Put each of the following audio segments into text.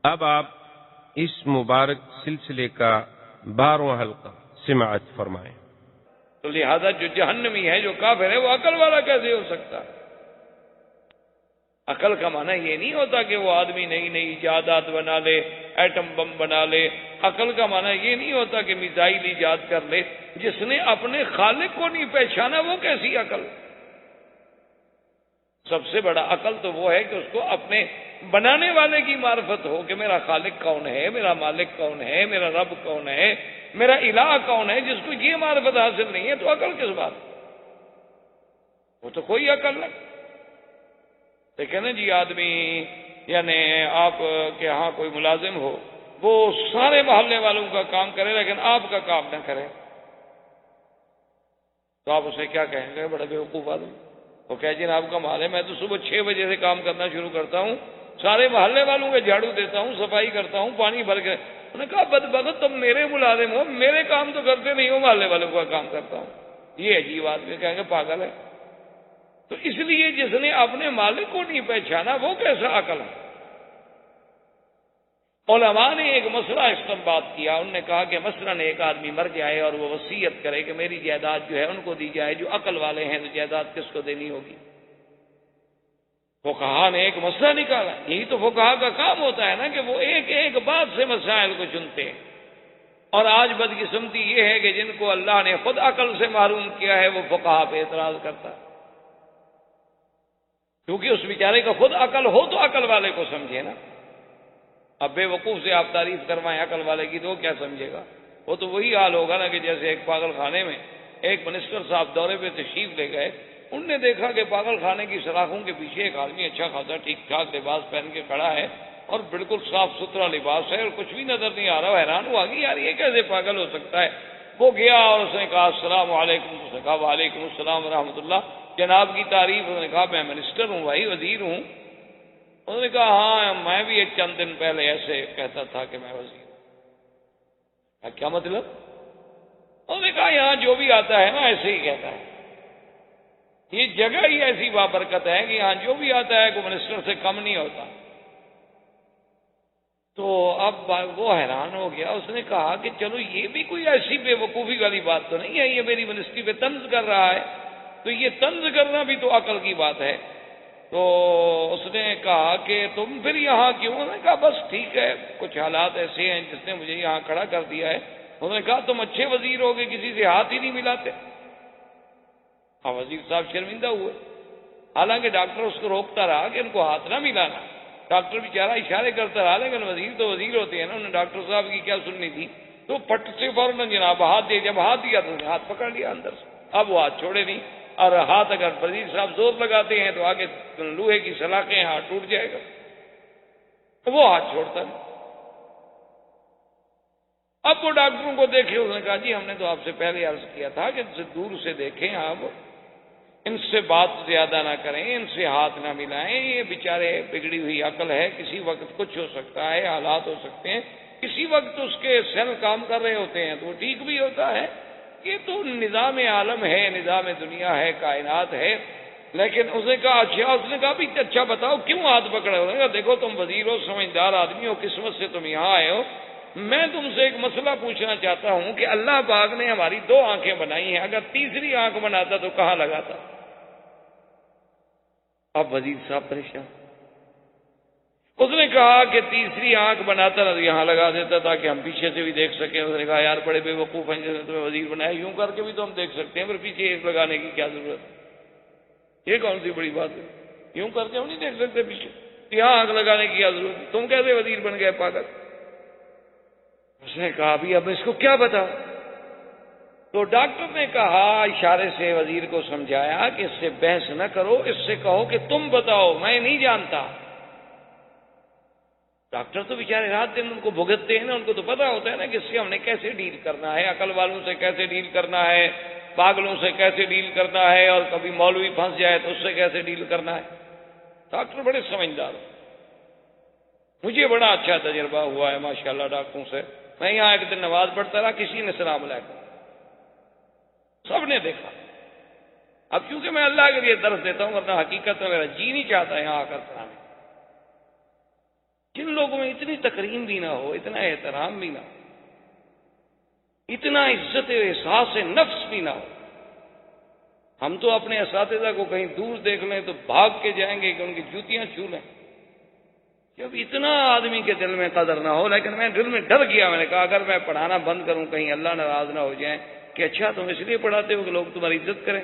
اب آپ اس مبارک سلسلے کا 12واں حلقہ سماعت فرمائیں۔ تو لہذا جو جہنمی ہے، جو کافر ہے، وہ عقل والا کیسے ہو سکتا؟ عقل کا معنی یہ نہیں ہوتا کہ وہ آدمی نئی نئی ایجادات بنا لے، ایٹم بم بنا لے۔ عقل کا معنی یہ نہیں ہوتا کہ میزائل ایجاد کر لے۔ جس نے اپنے خالق کو نہیں پہچانا وہ کیسی عقل؟ سب سے بڑا عقل تو وہ ہے کہ اس کو اپنے بنانے والے کی معرفت ہو کہ میرا خالق کون ہے، میرا مالک کون ہے، میرا رب کون ہے، میرا الہ کون ہے۔ جس کو یہ معرفت حاصل نہیں ہے تو عقل کس بات؟ وہ تو کوئی عقل نہیں۔ دیکھیں نا جی، آدمی یعنی آپ کے ہاں کوئی ملازم ہو، وہ سارے محلے والوں کا کام کرے لیکن آپ کا کام نہ کرے، تو آپ اسے کیا کہیں گے؟ بڑا بیوقوف آدمی۔ وہ کہ جناب کا محل ہے، میں تو صبح 6 بجے سے کام کرنا شروع کرتا ہوں، سارے محلے والوں کے جھاڑو دیتا ہوں، صفائی کرتا ہوں، پانی بھر کے۔ انہوں نے کہا بدبخت تم میرے ملازم ہو، میرے کام تو کرتے نہیں ہو، محلے والوں کا کام کرتا ہوں۔ یہ عجیب آدمی، کہیں گے پاگل ہے۔ تو اس لیے جس نے اپنے مالک کو نہیں پہچانا وہ کیسا عقل ہے؟ علماء نے ایک مسئلہ استنباط کیا۔ انہوں نے کہا کہ مثلاً ایک آدمی مر جائے اور وہ وصیت کرے کہ میری جائیداد جو ہے ان کو دی جائے، جو عقل والے ہیں تو جائیداد کس کو دینی ہوگی؟ فقہا نے ایک مسئلہ نکالا۔ یہی تو فقہا کا کام ہوتا ہے نا کہ وہ ایک ایک بات سے مسائل کو چنتے ہیں۔ اور آج بدقسمتی یہ ہے کہ جن کو اللہ نے خود عقل سے محروم کیا ہے وہ فقہا پہ اعتراض کرتا ہے، کیونکہ اس بیچارے کا خود عقل ہو تو عقل والے کو سمجھے نا۔ اب بے وقوف سے آپ تعریف کروائیں عقل والے کی تو وہ کیا سمجھے گا؟ وہ تو وہی حال ہوگا نا کہ جیسے ایک پاگل خانے میں ایک منسٹر صاحب دورے پہ تشریف لے گئے، انہوں نے دیکھا کہ پاگل خانے کی سلاخوں کے پیچھے ایک آدمی اچھا خاصا ٹھیک ٹھاک لباس پہن کے کھڑا ہے اور بالکل صاف ستھرا لباس ہے اور کچھ بھی نظر نہیں آ رہا۔ حیران ہوا کہ یار یہ کیسے پاگل ہو سکتا ہے؟ وہ گیا اور اس نے کہا السلام علیکم۔ اس نے کہا وعلیکم السلام ورحمۃ اللہ، جناب کی تعریف۔ انہوں نے کہا میں منسٹر ہوں بھائی، وزیر ہوں۔ انہوں نے کہا ہاں میں بھی ایک چند دن پہلے ایسے کہتا تھا کہ میں وزیر ہوں۔ کیا مطلب؟ انہوں نے کہا یہاں جو بھی آتا ہے نا ایسے ہی کہتا ہے، یہ جگہ ہی ایسی بابرکت ہے کہ یہاں جو بھی آتا ہے کوئی منسٹر سے کم نہیں ہوتا۔ تو اب وہ حیران ہو گیا۔ اس نے کہا کہ چلو یہ بھی کوئی ایسی بے وقوفی والی بات تو نہیں ہے، یہ میری منسٹری پہ طنز کر رہا ہے، تو یہ طنز کرنا بھی تو عقل کی بات ہے۔ تو اس نے کہا کہ تم پھر یہاں کیوں؟ انہوں نے کہا بس ٹھیک ہے، کچھ حالات ایسے ہیں جس نے مجھے یہاں کھڑا کر دیا ہے۔ انہوں نے کہا تم اچھے وزیر ہو گے، کسی سے ہاتھ ہی نہیں ملاتے۔ ہاں وزیر صاحب شرمندہ ہوئے، حالانکہ ڈاکٹر اس کو روکتا رہا کہ ان کو ہاتھ نہ ملانا۔ ڈاکٹر بیچارہ اشارے کرتا رہا، لیکن وزیر تو وزیر ہوتے ہیں نا، انہوں نے ڈاکٹر صاحب کی کیا سننی تھی، تو پٹ سے فوراً جناب ہاتھ دیا۔ جب ہاتھ دیا تو انہوں نے ہاتھ پکڑ لیا اندر سے، اب وہ ہاتھ چھوڑے نہیں۔ اور ہاتھ اگر وزیر صاحب زور لگاتے ہیں تو آگے لوہے کی سلاخیں ہاتھ ٹوٹ جائے گا، تو وہ ہاتھ چھوڑتا نہیں۔ اب وہ ڈاکٹروں کو دیکھے، انہوں نے کہا جی ہم نے تو آپ سے پہلے عرض کیا تھا کہ ان سے دور سے دیکھیں، آپ ان سے بات زیادہ نہ کریں، ان سے ہاتھ نہ ملائیں، یہ بیچارے بگڑی ہوئی عقل ہے، کسی وقت کچھ ہو سکتا ہے، حالات ہو سکتے ہیں، کسی وقت اس کے سیل کام کر رہے ہوتے ہیں تو وہ ٹھیک بھی ہوتا ہے۔ یہ تو نظام عالم ہے، نظام دنیا ہے، کائنات ہے۔ لیکن اس نے کہا اچھا، اس نے کہا بھی اچھا بتاؤ کیوں ہاتھ پکڑے؟ انہوں نے کہا دیکھو تم وزیر ہو، سمجھدار آدمی ہو، قسمت سے تم یہاں آئے ہو، میں تم سے ایک مسئلہ پوچھنا چاہتا ہوں کہ اللہ پاک نے ہماری 2 آنکھیں بنائی ہیں، اگر تیسری آنکھ بناتا تو کہاں لگاتا؟ اب وزیر صاحب پریشان۔ اس نے کہا کہ تیسری آنکھ بناتا نہ تو یہاں لگا دیتا تاکہ ہم پیچھے سے بھی دیکھ سکیں۔ اس نے کہا یار بڑے بے وقوف ہیں، جس نے تمہیں وزیر بنایا، یوں کر کے بھی تو ہم دیکھ سکتے ہیں، پھر پیچھے ایک لگانے کی کیا ضرورت ہے؟ یہ کون سی بڑی بات ہے؟ یوں کر کے ہم نہیں دیکھ سکتے پیچھے، یہاں آنکھ لگانے کی کیا ضرورت ہے؟ تم کیسے وزیر بن گئے پاگل؟ اس نے کہا بھی اب اس کو کیا بتاؤ؟ تو ڈاکٹر نے کہا اشارے سے وزیر کو سمجھایا کہ اس سے بحث نہ کرو، اس سے کہو کہ تم بتاؤ، میں نہیں جانتا۔ ڈاکٹر تو بیچارے رات دن ان کو بھگتتے ہیں نا، ان کو تو پتا ہوتا ہے نا کہ اس سے ہم نے کیسے ڈیل کرنا ہے، عقل والوں سے کیسے ڈیل کرنا ہے، پاگلوں سے کیسے ڈیل کرنا ہے، اور کبھی مولوی پھنس جائے تو اس سے کیسے ڈیل کرنا ہے۔ ڈاکٹر بڑے سمجھدار ہیں، مجھے بڑا اچھا تجربہ ہوا ہے ماشاءاللہ ڈاکٹروں سے۔ میں یہاں ایک دن نماز پڑھتا رہا، کسی نے سلام علیکم، سب نے دیکھا۔ اب کیونکہ میں اللہ کے لیے درس دیتا ہوں، ورنہ حقیقت میں میرا جی نہیں چاہتا یہاں آ کر پڑھانے۔ جن لوگوں میں اتنی تکریم بھی نہ ہو، اتنا احترام بھی نہ ہو، اتنا عزت و احساس نفس بھی نہ ہو. ہم تو اپنے اساتذہ کو کہیں دور دیکھ لیں تو بھاگ کے جائیں گے کہ ان کی جوتیاں چھو لیں. جب اتنا آدمی کے دل میں قدر نہ ہو. لیکن میں دل میں ڈر گیا، میں نے کہا اگر میں پڑھانا بند کروں کہیں اللہ ناراض نہ ہو جائیں کہ اچھا تم اس لیے پڑھاتے ہو کہ لوگ تمہاری عزت کریں.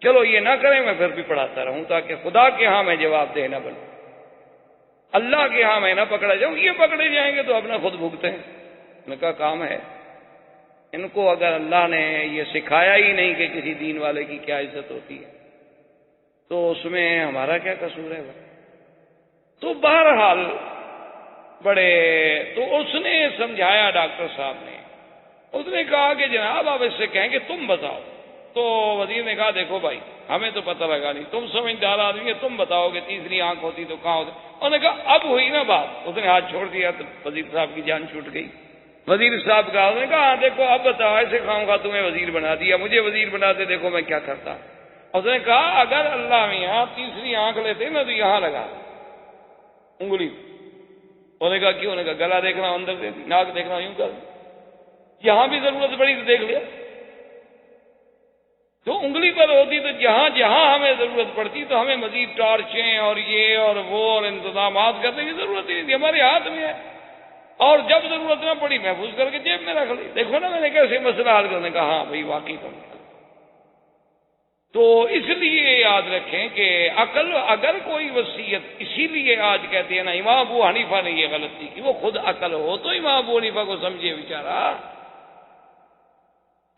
چلو یہ نہ کریں، میں پھر بھی پڑھاتا رہوں تاکہ خدا کے ہاں میں جواب دہ نہ بنوں، اللہ کے ہاں میں نہ پکڑا جاؤں. یہ پکڑے جائیں گے تو اپنا خود بھگتے ہیں. میں کہا کام ہے ان کو، اگر اللہ نے یہ سکھایا ہی نہیں کہ کسی دین والے کی کیا عزت ہوتی ہے تو اس میں ہمارا کیا قصور ہے. تو بہرحال تو اس نے سمجھایا ڈاکٹر صاحب نے. اس نے کہا کہ جناب آپ اس سے کہیں کہ تم بتاؤ. تو وزیر نے کہا دیکھو بھائی ہمیں تو پتہ لگا نہیں، تم سمجھدار آدمی ہے، تم بتاؤ کہ تیسری آنکھ ہوتی تو کہاں ہوتی. انہوں نے کہا اب ہوئی نا بات. اس نے ہاتھ چھوڑ دیا تو وزیر صاحب کی جان چھوٹ گئی. وزیر صاحب کا انہوں نے کہا دیکھو اب بتاؤ، ایسے خواہوں کا تمہیں وزیر بنا دیا، مجھے وزیر بنا دے، دیکھو میں کیا کرتا. اس نے کہا اگر اللہ میاں تیسری آنکھ لیتے نا تو یہاں لگا انگلی. انہوں نے کہا کیوں؟ نے کہا گلا دیکھنا اندر دے، ناک دیکھنا یوں کر، یہاں بھی ضرورت پڑی تو دیکھ لیا. تو انگلی پر ہوتی تو جہاں جہاں ہمیں ضرورت پڑتی تو ہمیں مزید ٹارچیں اور یہ اور وہ اور انتظامات کرنے کی ضرورت ہی نہیں تھی، ہمارے ہاتھ میں ہے. اور جب ضرورت نہ پڑی محفوظ کر کے جیب میں رکھ لی. دیکھو نا میں نے کیسے مسئلہ حل کرنے کا. ہاں بھائی واقعی تم. تو اس لیے یاد رکھیں کہ عقل اگر کوئی وصیت، اسی لیے آج کہتے ہیں نا امام ابو حنیفہ نے یہ غلطی کی. وہ خود عقل ہو تو امام ابو حنیفہ کو سمجھے بیچارہ.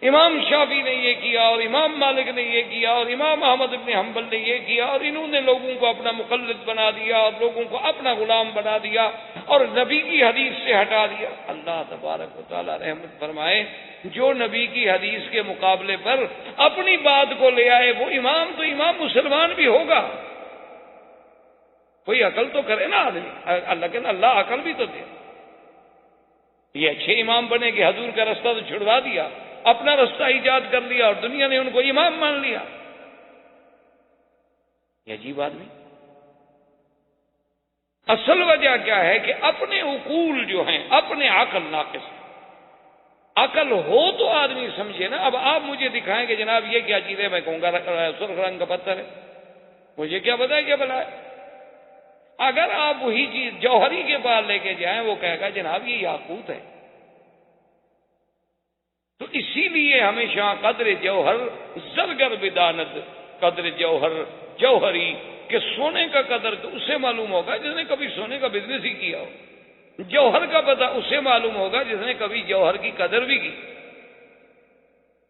امام شافعی نے یہ کیا اور امام مالک نے یہ کیا اور امام احمد بن حنبل نے یہ کیا، اور انہوں نے لوگوں کو اپنا مقلد بنا دیا اور لوگوں کو اپنا غلام بنا دیا اور نبی کی حدیث سے ہٹا دیا. اللہ تبارک و تعالی رحمت فرمائے. جو نبی کی حدیث کے مقابلے پر اپنی بات کو لے آئے وہ امام تو امام مسلمان بھی ہوگا. کوئی عقل تو کرے نا آدمی، لیکن اللہ عقل بھی تو دے. یہ اچھے امام بنے کہ حضور کا رستہ تو چھڑوا دیا، اپنا رستہ ایجاد کر لیا اور دنیا نے ان کو امام مان لیا. یہ عجیب آدمی. اصل وجہ کیا ہے کہ اپنے عقول جو ہیں، اپنے عقل ناقص. عقل ہو تو آدمی سمجھے نا. اب آپ مجھے دکھائیں کہ جناب یہ کیا چیز ہے، میں کہوں گا سرخ رنگ کا پتھر ہے، مجھے کیا پتا ہے کیا بلا ہے. اگر آپ وہی چیز جوہری کے پاس لے کے جائیں وہ کہے گا جناب یہ یاقوت ہے. تو اسی لیے ہمیشہ قدر جوہر زرگر بدانت، قدر جوہر جوہری، کہ سونے کا قدر تو اسے معلوم ہوگا جس نے کبھی سونے کا بزنس ہی کیا ہو. جوہر کا پتہ اسے معلوم ہوگا جس نے کبھی جوہر کی قدر بھی کی،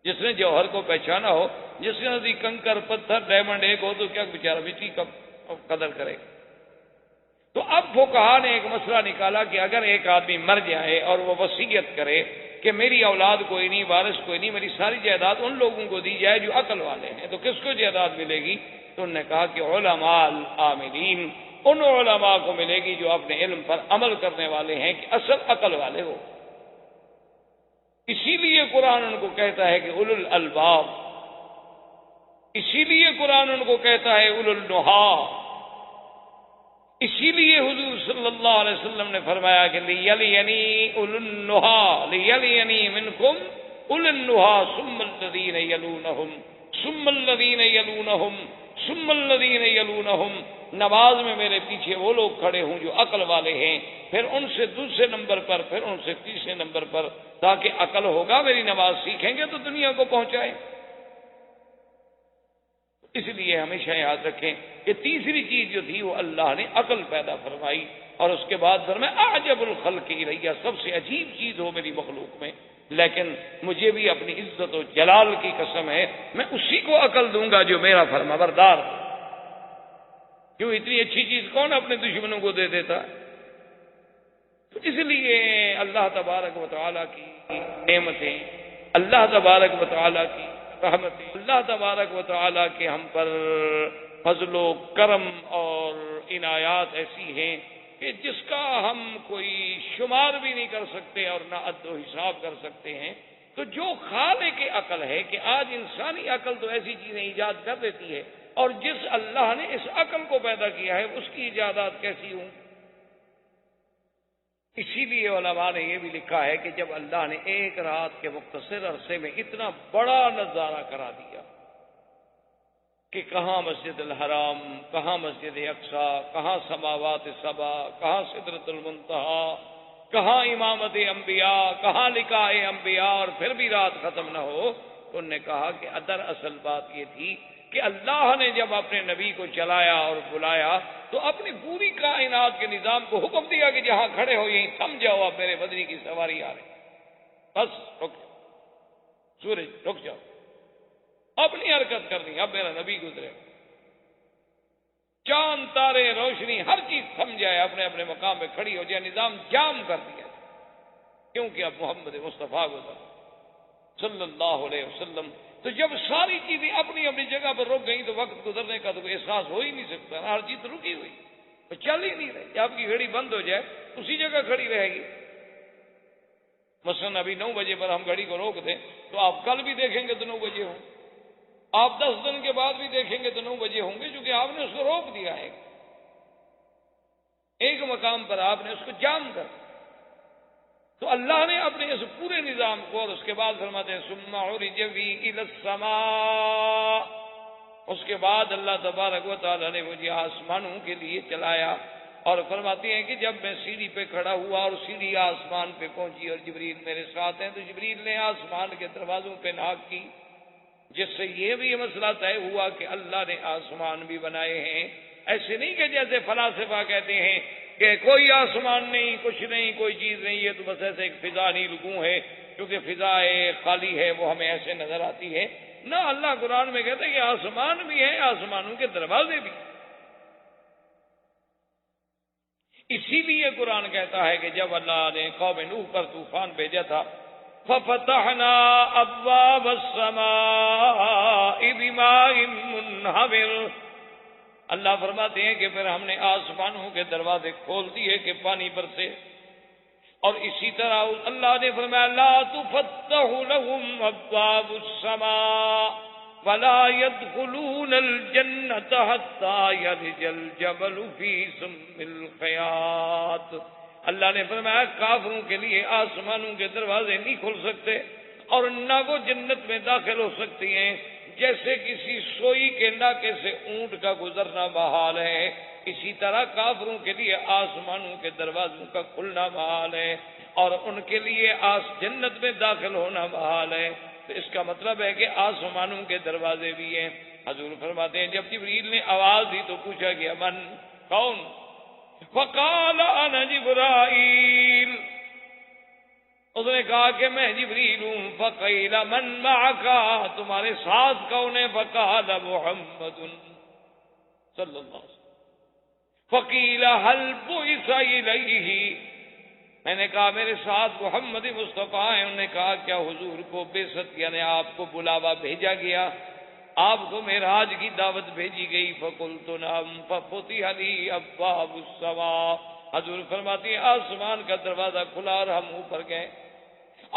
جس نے جوہر کو پہچانا ہو. جس نے نزدیک کنکر پتھر ڈائمنڈ ایک ہو تو کیا بیچارہ مٹی کا قدر کرے. تو اب فقہا نے ایک مسئلہ نکالا کہ اگر ایک آدمی مر جائے اور وہ وصیت کرے کہ میری اولاد کوئی نہیں، وارث کوئی نہیں، میری ساری جائیداد ان لوگوں کو دی جائے جو عقل والے ہیں، تو کس کو جائیداد ملے گی؟ تو انہوں نے کہا کہ علماء العاملین، ان علماء کو ملے گی جو اپنے علم پر عمل کرنے والے ہیں، کہ اصل عقل والے ہو. اسی لیے قرآن ان کو کہتا ہے کہ اولو الالباب، اسی لیے قرآن ان کو کہتا ہے اولو النہا. اسی لیے حضور صلی اللہ علیہ وسلم نے فرمایا کہ لیلینی اولو النہا لیلینی منکم اولو النہا ثم الذین یلونہم ثم الذین یلونہم ثم الذین یلونہم. نماز میں میرے پیچھے وہ لوگ کھڑے ہوں جو عقل والے ہیں، پھر ان سے دوسرے نمبر پر، پھر ان سے تیسرے نمبر پر، تاکہ عقل ہوگا میری نماز سیکھیں گے تو دنیا کو پہنچائیں. اس لیے ہمیشہ یاد رکھیں کہ تیسری چیز جو تھی وہ اللہ نے عقل پیدا فرمائی، اور اس کے بعد فرمایا اعجب الخلق الیہ، سب سے عجیب چیز ہو میری مخلوق میں، لیکن مجھے بھی اپنی عزت و جلال کی قسم ہے میں اسی کو عقل دوں گا جو میرا فرمانبردار. کیوں اتنی اچھی چیز کون اپنے دشمنوں کو دے دیتا؟ تو اس لیے اللہ تبارک و تعالیٰ کی نعمتیں، اللہ تبارک و تعالیٰ کی رحمتیں، اللہ تبارک و تعالیٰ کے ہم پر فضل و کرم اور عنایات ایسی ہیں کہ جس کا ہم کوئی شمار بھی نہیں کر سکتے اور نہ عد و حساب کر سکتے ہیں. تو جو خالق عقل ہے کہ آج انسانی عقل تو ایسی چیزیں ایجاد کر دیتی ہے، اور جس اللہ نے اس عقل کو پیدا کیا ہے اس کی ایجادات کیسی ہوں. اسی لیے علماء نے یہ بھی لکھا ہے کہ جب اللہ نے ایک رات کے مختصر عرصے میں اتنا بڑا نظارہ کرا دیا کہ کہاں مسجد الحرام، کہاں مسجد اقصی، کہاں سماوات سبع، کہاں سدرۃ المنتہا، کہاں امامت انبیاء، کہاں لقاء انبیاء، اور پھر بھی رات ختم نہ ہو، تو انہوں نے کہا کہ دراصل بات یہ تھی کہ اللہ نے جب اپنے نبی کو چلایا اور بلایا تو اپنی پوری کائنات کے نظام کو حکم دیا کہ جہاں کھڑے ہو یہیں تھم جاؤ، اب میرے بدنی کی سواری آ رہی، بس رک جاؤ، سورج رک جاؤ، اپنی حرکت کرنی، اب میرا نبی گزرے، چاند تارے روشنی ہر چیز تھم جائے، اپنے اپنے مقام پہ کھڑی ہو جائے، نظام جام کر دیا، کیونکہ اب محمد مصطفیٰ گزر صلی اللہ علیہ وسلم۔ تو جب ساری چیزیں اپنی اپنی جگہ پر رک گئیں تو وقت گزرنے کا تو کوئی احساس ہو ہی نہیں سکتا، ہر چیز رکی ہوئی، تو چل ہی نہیں رہی، آپ کی گھڑی بند ہو جائے اسی جگہ کھڑی رہے گی۔ مثلاً ابھی 9 بجے پر ہم گھڑی کو روک دیں تو آپ کل بھی دیکھیں گے تو 9 بجے ہوں، آپ 10 دن کے بعد بھی دیکھیں گے تو 9 بجے ہوں گے، کیونکہ آپ نے اس کو روک دیا ہے، ایک مقام پر آپ نے اس کو جام کر دیا۔ تو اللہ نے اپنے اس پورے نظام کو، اور اس کے بعد فرماتے ہیں ثم عرج بی الی السماء، اس کے بعد اللہ تبارک و تعالی نے مجھے آسمانوں کے لیے چلایا، اور فرماتے ہیں کہ جب میں سیڑھی پہ کھڑا ہوا اور سیڑھی آسمان پہ پہنچی اور جبریل میرے ساتھ ہیں، تو جبریل نے آسمان کے دروازوں پہ ناک کی، جس سے یہ بھی مسئلہ طے ہوا کہ اللہ نے آسمان بھی بنائے ہیں۔ ایسے نہیں کہ جیسے فلاسفہ کہتے ہیں کہ کوئی آسمان نہیں، کچھ نہیں، کوئی چیز نہیں، یہ تو بس ایسے ایک فضا نیلگوں ہے، کیونکہ فضا خالی ہے وہ ہمیں ایسے نظر آتی ہے۔ نہ، اللہ قرآن میں کہتے ہیں کہ آسمان بھی ہے، آسمانوں کے دروازے بھی۔ اسی لیے قرآن کہتا ہے کہ جب اللہ نے قوم نوح پر طوفان بھیجا تھا فَفَتَحْنَا أَبْوَابَ السَّمَاءِ بِمَاءٍ مُنْهَمِرٍ، اللہ فرماتے ہیں کہ پھر ہم نے آسمانوں کے دروازے کھول دیے کہ پانی برسے، اور اسی طرح اللہ نے فرمایا لَا تُفَتَّحُ لَهُمْ أَبْوَابُ السَّمَاءِ وَلَا يَدْخُلُونَ الْجَنَّةَ حَتَّى يَلِجَ الْجَمَلُ فِي سُمِّ الْخِيَاطِ، اللہ نے فرمایا کافروں کے لیے آسمانوں کے دروازے نہیں کھل سکتے، اور نہ وہ جنت میں داخل ہو سکتی ہیں، جیسے کسی سوئی کے ناکے سے اونٹ کا گزرنا محال ہے، اسی طرح کافروں کے لیے آسمانوں کے دروازوں کا کھلنا محال ہے، اور ان کے لیے جنت میں داخل ہونا محال ہے۔ تو اس کا مطلب ہے کہ آسمانوں کے دروازے بھی ہیں۔ حضور فرماتے ہیں جب جبریل نے آواز دی تو پوچھا گیا من، کون؟ فقال انا جبرائیل، اس نے کہا کہ میں جبریل ہوں۔ فقیل من معک، تمہارے ساتھ کون ہے؟ فقال محمد صلی اللہ علیہ وسلم۔ فقیل هل بعث الیہ، میں نے کہا میرے ساتھ محمد مصطفیٰ ہیں۔ انہوں نے کہا کیا حضور کو بعثت یعنی آپ کو بلاوا بھیجا گیا، آپ کو معراج کی دعوت بھیجی گئی؟ فقلت نعم ففتح لی ابواب السماء، حضور فرماتی ہیں آسمان کا دروازہ کھلا اور ہم اوپر گئے،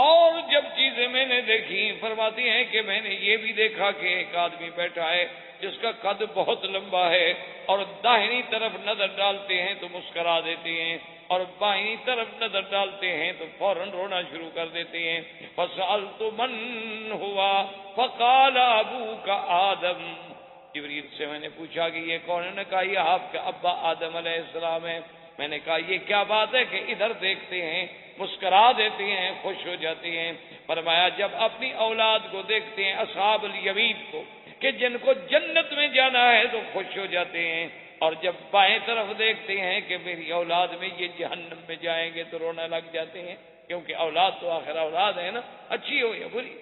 اور جب چیزیں میں نے دیکھی، فرماتی ہیں کہ میں نے یہ بھی دیکھا کہ ایک آدمی بیٹھا ہے جس کا قد بہت لمبا ہے، اور داہنی طرف نظر ڈالتے ہیں تو مسکرا دیتے ہیں، اور بائیں طرف نظر ڈالتے ہیں تو فوراً رونا شروع کر دیتے ہیں۔ فسألت من ہوا فقال ابوک آدم، جبریل سے میں نے پوچھا کہ یہ کون ہے؟ انہوں نے کہا یہ آپ کا ابا آدم علیہ السلام ہے۔ میں نے کہا یہ کیا بات ہے کہ ادھر دیکھتے ہیں مسکرا دیتے ہیں، خوش ہو جاتے ہیں؟ فرمایا جب اپنی اولاد کو دیکھتے ہیں اصحاب الیمین کو کہ جن کو جنت میں جانا ہے تو خوش ہو جاتے ہیں، اور جب بائیں طرف دیکھتے ہیں کہ میری اولاد میں یہ جہنم میں جائیں گے تو رونا لگ جاتے ہیں، کیونکہ اولاد تو آخر اولاد ہے نا، اچھی ہو یا بری۔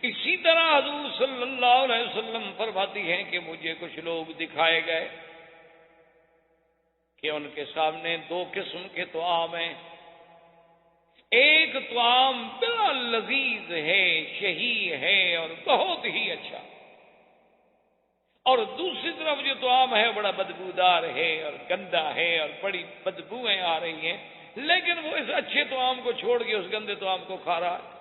اسی طرح حضور صلی اللہ علیہ وسلم فرماتی ہیں کہ مجھے کچھ لوگ دکھائے گئے کہ ان کے سامنے 2 قسم کے طعام ہیں، ایک طعام بڑا لذیذ ہے، شہی ہے اور بہت ہی اچھا، اور دوسری طرف جو طعام ہے بڑا بدبودار ہے اور گندا ہے اور بڑی بدبوئیں آ رہی ہیں، لیکن وہ اس اچھے طعام کو چھوڑ کے اس گندے طعام کو کھا رہا ہے۔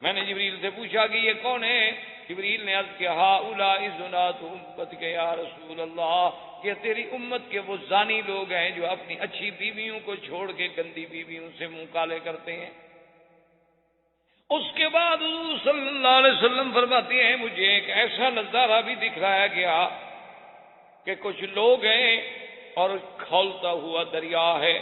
میں نے جبریل سے پوچھا کہ یہ کون ہے؟ جبریل نے عرض کیا ہؤلاء زنات امتک یا رسول اللہ، یہ تیری امت کے وہ زانی لوگ ہیں جو اپنی اچھی بیویوں کو چھوڑ کے گندی بیویوں سے منہ کالے کرتے ہیں۔ اس کے بعد حضور صلی اللہ علیہ وسلم فرماتے ہیں مجھے ایک ایسا نظارہ بھی دکھلایا گیا کہ کچھ لوگ ہیں اور کھولتا ہوا دریا ہے،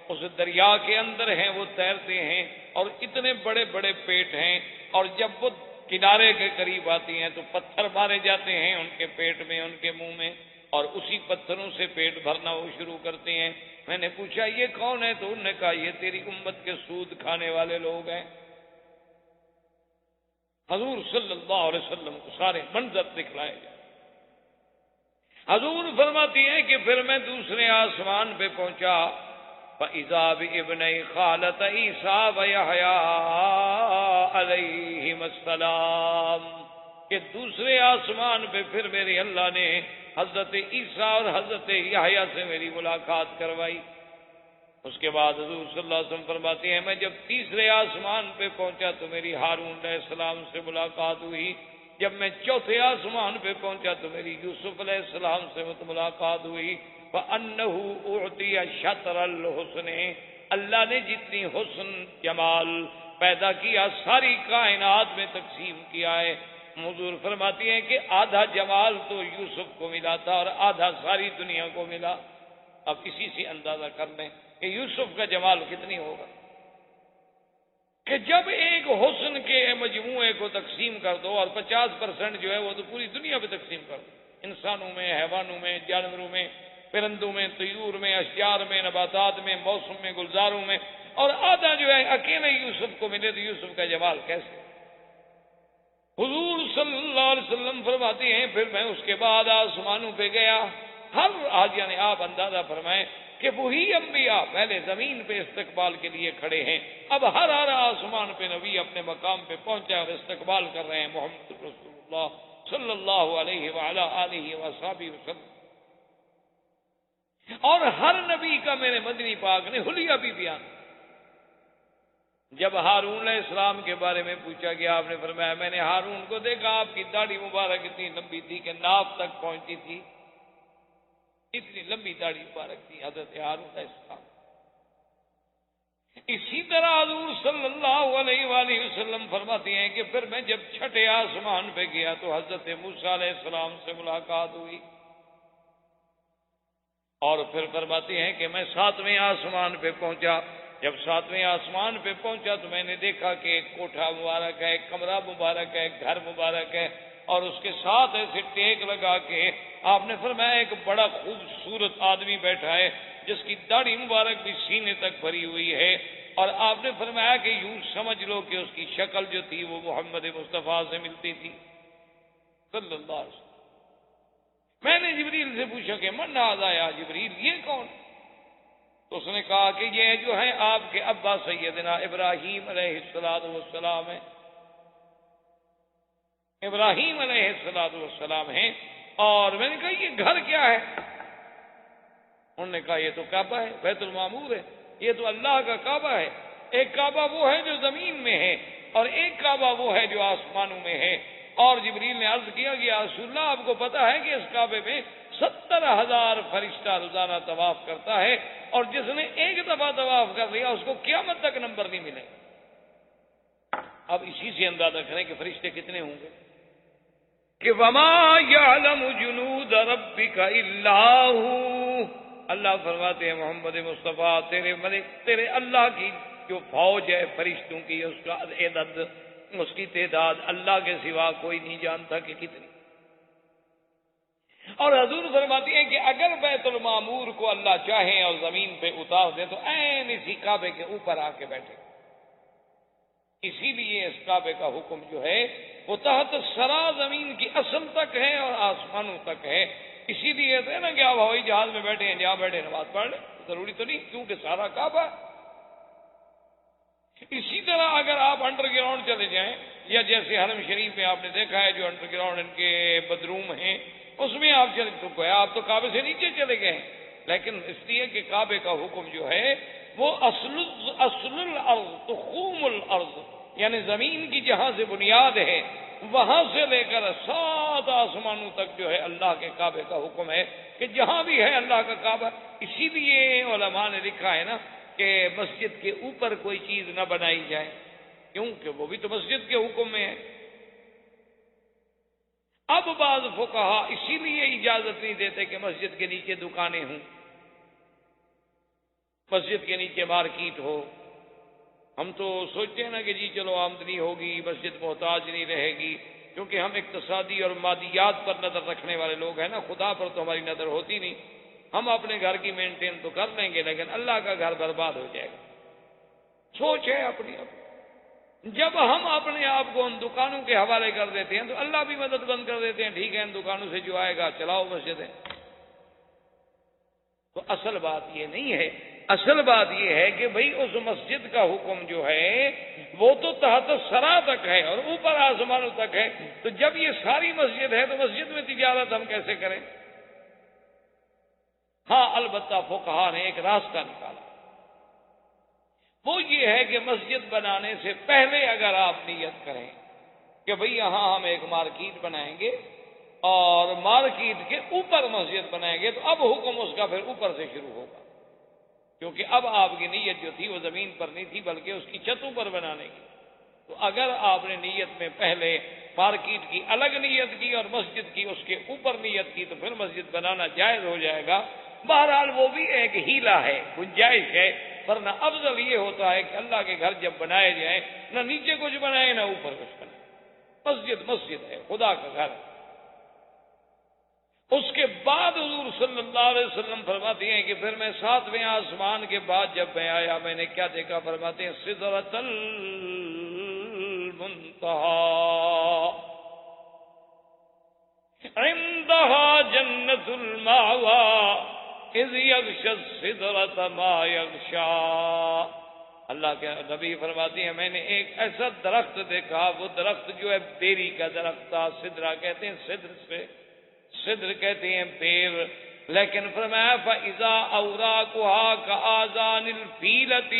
اس دریا کے اندر ہیں، وہ تیرتے ہیں اور اتنے بڑے بڑے پیٹ ہیں، اور جب وہ کنارے کے قریب آتی ہیں تو پتھر مارے جاتے ہیں ان کے پیٹ میں، ان کے منہ میں، اور اسی پتھروں سے پیٹ بھرنا وہ شروع کرتے ہیں۔ میں نے پوچھا یہ کون ہے؟ تو انہوں نے کہا یہ تیری امت کے سود کھانے والے لوگ ہیں۔ حضور صلی اللہ علیہ وسلم کو سارے منظر دکھلائے گئے۔ حضور فرماتی ہیں کہ پھر میں دوسرے آسمان پہ پہنچا، فَإِذَا بِإِبْنَيْ خَالَةَ عِیسیٰ وَیَحْیَىٰ عَلَیْہِمَ السَّلَامُ، کہ دوسرے آسمان پہ پھر میرے اللہ نے حضرت عیسیٰ اور حضرت یحییٰ سے میری ملاقات کروائی۔ اس کے بعد حضور صلی اللہ علیہ وسلم فرماتے ہیں میں جب تیسرے آسمان پہ پہنچا تو میری ہارون علیہ السلام سے ملاقات ہوئی، جب میں چوتھے آسمان پہ پہنچا تو میری یوسف علیہ السلام سے ملاقات ہوئی۔ فَأَنَّهُ أُعْطِيَ شَطْرَ الْحُسْنِ، اللہ نے جتنی حسن جمال پیدا کیا ساری کائنات میں تقسیم کیا ہے۔ حضور فرماتی ہیں کہ آدھا جمال تو یوسف کو ملا تھا اور آدھا ساری دنیا کو ملا۔ اب اسی سے اندازہ کر لیں کہ یوسف کا جمال کتنی ہوگا، کہ جب ایک حسن کے مجموعے کو تقسیم کر دو اور 50% جو ہے وہ تو پوری دنیا پہ تقسیم کر دو، انسانوں میں، حیوانوں میں، جانوروں میں، پرندوں میں، طیور میں، اشجار میں، نباتات میں، موسم میں، گلزاروں میں، اور آدھا جو ہے اکیلے یوسف کو ملے تو یوسف کا جمال کیسے؟ حضور صلی اللہ علیہ وسلم فرماتے ہیں پھر میں اس کے بعد آسمانوں پہ گیا، ہر یعنی آپ اندازہ فرمائیں کہ وہی انبیاء پہلے زمین پہ استقبال کے لیے کھڑے ہیں، اب ہر آسمان پہ نبی اپنے مقام پہ پہنچا اور استقبال کر رہے ہیں محمد رسول اللہ صلی اللہ علیہ وعلی آلہ وصحبہ وسلم۔ اور ہر نبی کا میرے مدنی پاک نے حلیہ بھی بیان۔ جب ہارون علیہ السلام کے بارے میں پوچھا گیا، آپ نے فرمایا میں نے ہارون کو دیکھا، آپ کی داڑھی مبارک اتنی لمبی تھی کہ ناف تک پہنچتی تھی، اتنی لمبی داڑھی مبارک تھی حضرت ہارون علیہ السلام۔ اسی طرح حضور صلی اللہ علیہ وآلہ وسلم فرماتے ہیں کہ پھر میں جب چھٹے آسمان پہ گیا تو حضرت موسیٰ علیہ السلام سے ملاقات ہوئی، اور پھر فرماتے ہیں کہ میں 7ویں آسمان پہ پہنچا، جب 7ویں آسمان پہ پہنچا تو میں نے دیکھا کہ ایک کوٹھا مبارک ہے، ایک کمرہ مبارک ہے، ایک گھر مبارک ہے، اور اس کے ساتھ ایسے ٹیک لگا کے آپ نے فرمایا ایک بڑا خوبصورت آدمی بیٹھا ہے جس کی داڑھی مبارک بھی سینے تک بھری ہوئی ہے، اور آپ نے فرمایا کہ یوں سمجھ لو کہ اس کی شکل جو تھی وہ محمد مصطفیٰ سے ملتی تھی صلی اللہ علیہ وسلم۔ میں نے جبریل سے پوچھا کہ من ھذا یا جبریل، یہ کون؟ تو اس نے کہا کہ یہ جو ہے آپ کے ابا سیدنا ابراہیم علیہ السلام ہیں، ابراہیم علیہ السلام ہیں۔ اور میں نے کہا یہ گھر کیا ہے؟ انہوں نے کہا یہ تو کعبہ ہے، بیت المعمور ہے، یہ تو اللہ کا کعبہ ہے۔ ایک کعبہ وہ ہے جو زمین میں ہے اور ایک کعبہ وہ ہے جو آسمانوں میں ہے۔ اور جبریل نے عرض کیا کہ یا رسول اللہ آپ کو پتا ہے کہ اس کعبے میں 70,000 فرشتہ روزانہ طواف کرتا ہے، اور جس نے ایک دفعہ طواف کر لیا اس کو قیامت تک نمبر نہیں ملے۔ اب اسی سے اندازہ کریں کہ فرشتے کتنے ہوں گے، کہ وما یعلم جنود ربک الا ہو، اللہ فرماتے ہیں محمد مصطفیٰ تیرے ملک، تیرے اللہ کی جو فوج ہے فرشتوں کی، اس کا عدد، اس کی تعداد اللہ کے سوا کوئی نہیں جانتا کہ کتنی۔ اور حضور فرماتی ہیں کہ اگر بیت المعمور کو اللہ چاہیں اور زمین پہ اتار دیں تو عین اسی کعبے کے اوپر آ کے بیٹھے۔ اسی لیے اس کعبے کا حکم جو ہے وہ تحت سرا زمین کی اصل تک ہے اور آسمانوں تک ہے۔ اسی لیے ہے نا کہ آپ ہوائی جہاز میں بیٹھے ہیں، جہاں بیٹھے نماز پڑھ لیں، ضروری تو نہیں کیونکہ سارا کعبہ ہے۔ اسی طرح اگر آپ انڈر گراؤنڈ چلے جائیں، یا جیسے حرم شریف میں آپ نے دیکھا ہے جو انڈر گراؤنڈ ان کے بدروم ہیں، اس میں آپ چلے تو گویا آپ تو کعبے سے نیچے چلے گئے ہیں، لیکن اس لیے کہ کعبے کا حکم جو ہے وہ اصل الارض تخوم الارض، یعنی زمین کی جہاں سے بنیاد ہے وہاں سے لے کر 7 آسمانوں تک جو ہے اللہ کے کعبے کا حکم ہے کہ جہاں بھی ہے اللہ کا کعبہ. اسی لیے علماء نے لکھا ہے نا کہ مسجد کے اوپر کوئی چیز نہ بنائی جائے، کیونکہ وہ بھی تو مسجد کے حکم میں ہے. اب بعض فقہا اسی لیے اجازت نہیں دیتے کہ مسجد کے نیچے دکانیں ہوں، مسجد کے نیچے مارکیٹ ہو. ہم تو سوچتے ہیں نا کہ جی چلو آمدنی ہوگی، مسجد محتاج نہیں رہے گی، کیونکہ ہم اقتصادی اور مادیات پر نظر رکھنے والے لوگ ہیں نا، خدا پر تو ہماری نظر ہوتی نہیں. ہم اپنے گھر کی مینٹین تو کر لیں گے لیکن اللہ کا گھر برباد ہو جائے گا. سوچ ہے اپنی. جب ہم اپنے آپ کو ان دکانوں کے حوالے کر دیتے ہیں تو اللہ بھی مدد بند کر دیتے ہیں. ٹھیک ہے ان دکانوں سے جو آئے گا چلاؤ مسجدیں. تو اصل بات یہ نہیں ہے، اصل بات یہ ہے کہ بھئی اس مسجد کا حکم جو ہے وہ تو تحت سرا تک ہے اور اوپر آسمانوں تک ہے. تو جب یہ ساری مسجد ہے تو مسجد میں تجارت ہم کیسے کریں؟ ہاں البتہ فقہا نے ایک راستہ نکالا، وہ یہ ہے کہ مسجد بنانے سے پہلے اگر آپ نیت کریں کہ بھئی یہاں ہم ایک مارکیٹ بنائیں گے اور مارکیٹ کے اوپر مسجد بنائیں گے، تو اب حکم اس کا پھر اوپر سے شروع ہوگا، کیونکہ اب آپ کی نیت جو تھی وہ زمین پر نہیں تھی بلکہ اس کی چھتوں پر بنانے کی. تو اگر آپ نے نیت میں پہلے مارکیٹ کی الگ نیت کی اور مسجد کی اس کے اوپر نیت کی تو پھر مسجد بنانا جائز ہو جائے گا. بہرحال وہ بھی ایک ہیلا ہے، گنجائش ہے، ورنہ افضل یہ ہوتا ہے کہ اللہ کے گھر جب بنائے جائیں نہ نیچے کچھ بنائے نہ اوپر کچھ بنائے. مسجد مسجد ہے، خدا کا گھر. اس کے بعد حضور صلی اللہ علیہ وسلم فرماتے ہیں کہ پھر میں 7ویں آسمان کے بعد جب میں آیا میں نے کیا دیکھا؟ فرماتے ہیں سدرۃ المنتہا عندہا جنت المأوی اذ یغشی السدرۃ ما یغشی. اللہ کے نبی فرماتے ہیں میں نے ایک ایسا درخت دیکھا، وہ درخت جو ہے بیری کا درخت تھا. سدرہ کہتے ہیں صدر کہتے ہیں بیر. لیکن فرمایا فَإِذَا أَوْرَاقُهَا كَآذَانِ الْفِيلَةِ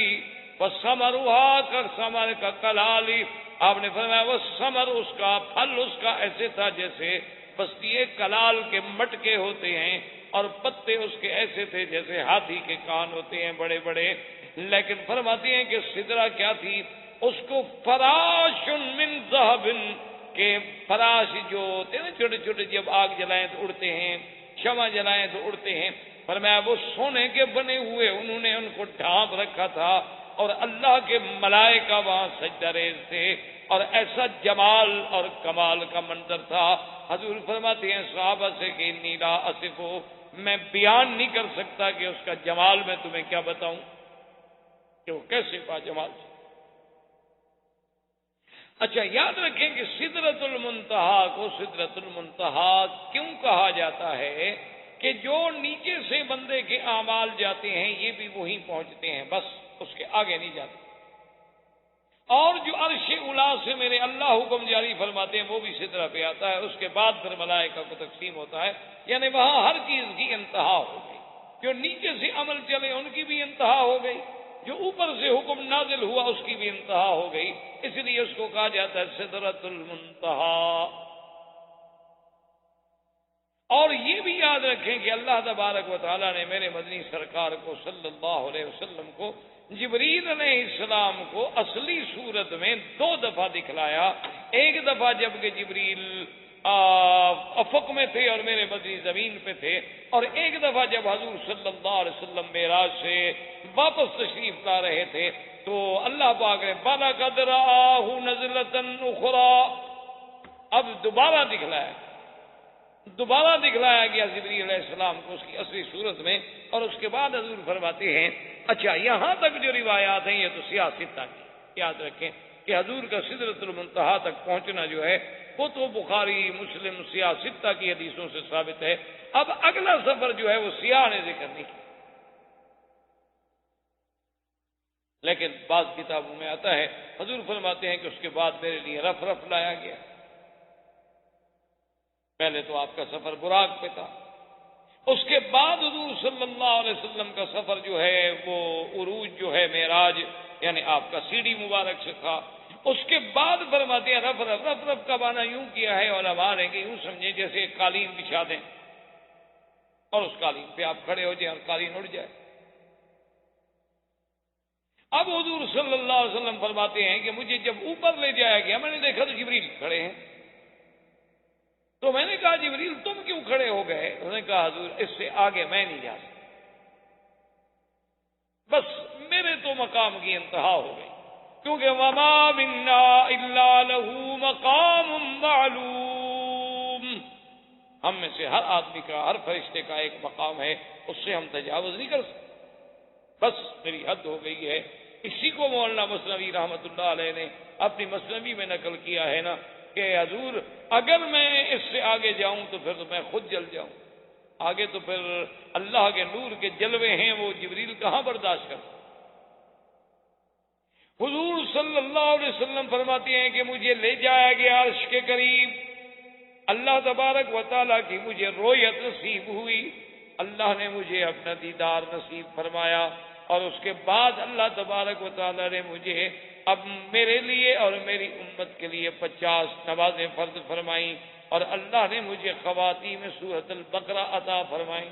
وَثَمَرُهَا كَثَمَرِ كَكَلَالِ. آپ نے فرمایا وہ ثمر اس کا، پھل اس کا ایسے تھا جیسے بستی کلال کے مٹکے ہوتے ہیں، اور پتے اس کے ایسے تھے جیسے ہاتھی کے کان ہوتے ہیں بڑے بڑے. لیکن فرماتے ہیں کہ سدرہ کیا تھی؟ اس کو فراش من ذهب کہ فراش جو ہوتے ہیں نا چھوٹے چھوٹے، جب آگ جلائیں تو اڑتے ہیں، شمع جلائیں تو اڑتے ہیں. فرمایا وہ سونے کے بنے ہوئے انہوں نے ان کو ڈھانپ رکھا تھا اور اللہ کے ملائکہ وہاں سجدہ ریز تھے، اور ایسا جمال اور کمال کا منظر تھا. حضور فرماتے ہیں صحابہ سے کہ انی لا اصف، میں بیان نہیں کر سکتا کہ اس کا جمال میں تمہیں کیا بتاؤں کہ وہ کیسے کا جمال تھا. اچھا یاد رکھیں کہ سدرۃ المنتہا کو سدرۃ المنتہا کیوں کہا جاتا ہے؟ کہ جو نیچے سے بندے کے اعمال جاتے ہیں یہ بھی وہیں پہنچتے ہیں، بس اس کے آگے نہیں جاتے. اور جو عرش اولا سے میرے اللہ حکم جاری فرماتے ہیں وہ بھی سدرہ پہ آتا ہے. اس کے بعد پھر ملائکہ کو تقسیم ہوتا ہے، یعنی وہاں ہر چیز کی انتہا ہو گئی. جو نیچے سے عمل چلے ان کی بھی انتہا ہو گئی، جو اوپر سے حکم نازل ہوا اس کی بھی انتہا ہو گئی. اس لیے اس کو کہا جاتا ہے سدرۃ المنتہا. اور یہ بھی یاد رکھیں کہ اللہ تبارک و تعالیٰ نے میرے مدنی سرکار کو صلی اللہ علیہ وسلم کو جبریل علیہ السلام کو اصلی صورت میں 2 دفعہ دکھلایا. ایک دفعہ جب کہ جبریل افق میں تھے اور میرے مدنی زمین پہ تھے، اور ایک دفعہ جب حضور صلی اللہ علیہ وسلم معراج سے واپس تشریف لا رہے تھے تو اللہ پاک نے وَلَقَدْ رَآهُ نَزْلَةً أُخْرَىٰ اب دوبارہ دکھلایا گیا جبریل علیہ السلام کو اس کی اصلی صورت میں. اور اس کے بعد حضور فرماتے ہیں اچھا یہاں تک جو روایات ہیں یہ تو سیاست کی، یاد رکھیں کہ حضور کا سدرۃ المنتہا تک پہنچنا جو ہے وہ تو بخاری مسلم سیاستہ کی حدیثوں سے ثابت ہے. اب اگلا سفر جو ہے وہ سیاح نے ذکر نہیں کیا، لیکن بعض کتابوں میں آتا ہے حضور فرماتے ہیں کہ اس کے بعد میرے لیے رف لایا گیا. پہلے تو آپ کا سفر براق پہ تھا، اس کے بعد حضور صلی اللہ علیہ وسلم کا سفر جو ہے وہ عروج جو ہے معراج، یعنی آپ کا سیڑھی مبارک سے تھا. اس کے بعد فرماتے ہیں رف رف رف رف کا معنی یوں کیا ہے علماء نے کہ یوں سمجھیں جیسے ایک قالین بچھا دیں اور اس قالین پہ آپ کھڑے ہو جائیں اور قالین اڑ جائے. اب حضور صلی اللہ علیہ وسلم فرماتے ہیں کہ مجھے جب اوپر لے جایا گیا میں نے دیکھا تو جبریل کھڑے ہیں. تو میں نے کہا جبریل تم کیوں کھڑے ہو گئے؟ انہوں نے کہا حضور اس سے آگے میں نہیں جا سکتا، بس میرے تو مقام کی انتہا ہو گئی، کیونکہ وما منا الا لہ مقام معلوم، ہم میں سے ہر آدمی کا، ہر فرشتے کا ایک مقام ہے، اس سے ہم تجاوز نہیں کر سکتے، بس میری حد ہو گئی ہے. اسی کو مولانا مثنوی رحمۃ اللہ علیہ نے اپنی مثنوی میں نقل کیا ہے نا کہ حضور اگر میں اس سے آگے جاؤں تو پھر تو میں خود جل جاؤں، آگے تو پھر اللہ کے نور کے جلوے ہیں، وہ جبریل کہاں برداشت کرتا. حضور صلی اللہ علیہ وسلم فرماتے ہیں کہ مجھے لے جایا گیا عرش کے قریب، اللہ تبارک و تعالیٰ کی مجھے رویت نصیب ہوئی، اللہ نے مجھے اپنا دیدار نصیب فرمایا، اور اس کے بعد اللہ تبارک و تعالیٰ نے مجھے اب میرے لیے اور میری امت کے لیے 50 نمازیں فرض فرمائیں، اور اللہ نے مجھے خواتین میں سورۃ البقرہ عطا فرمائی.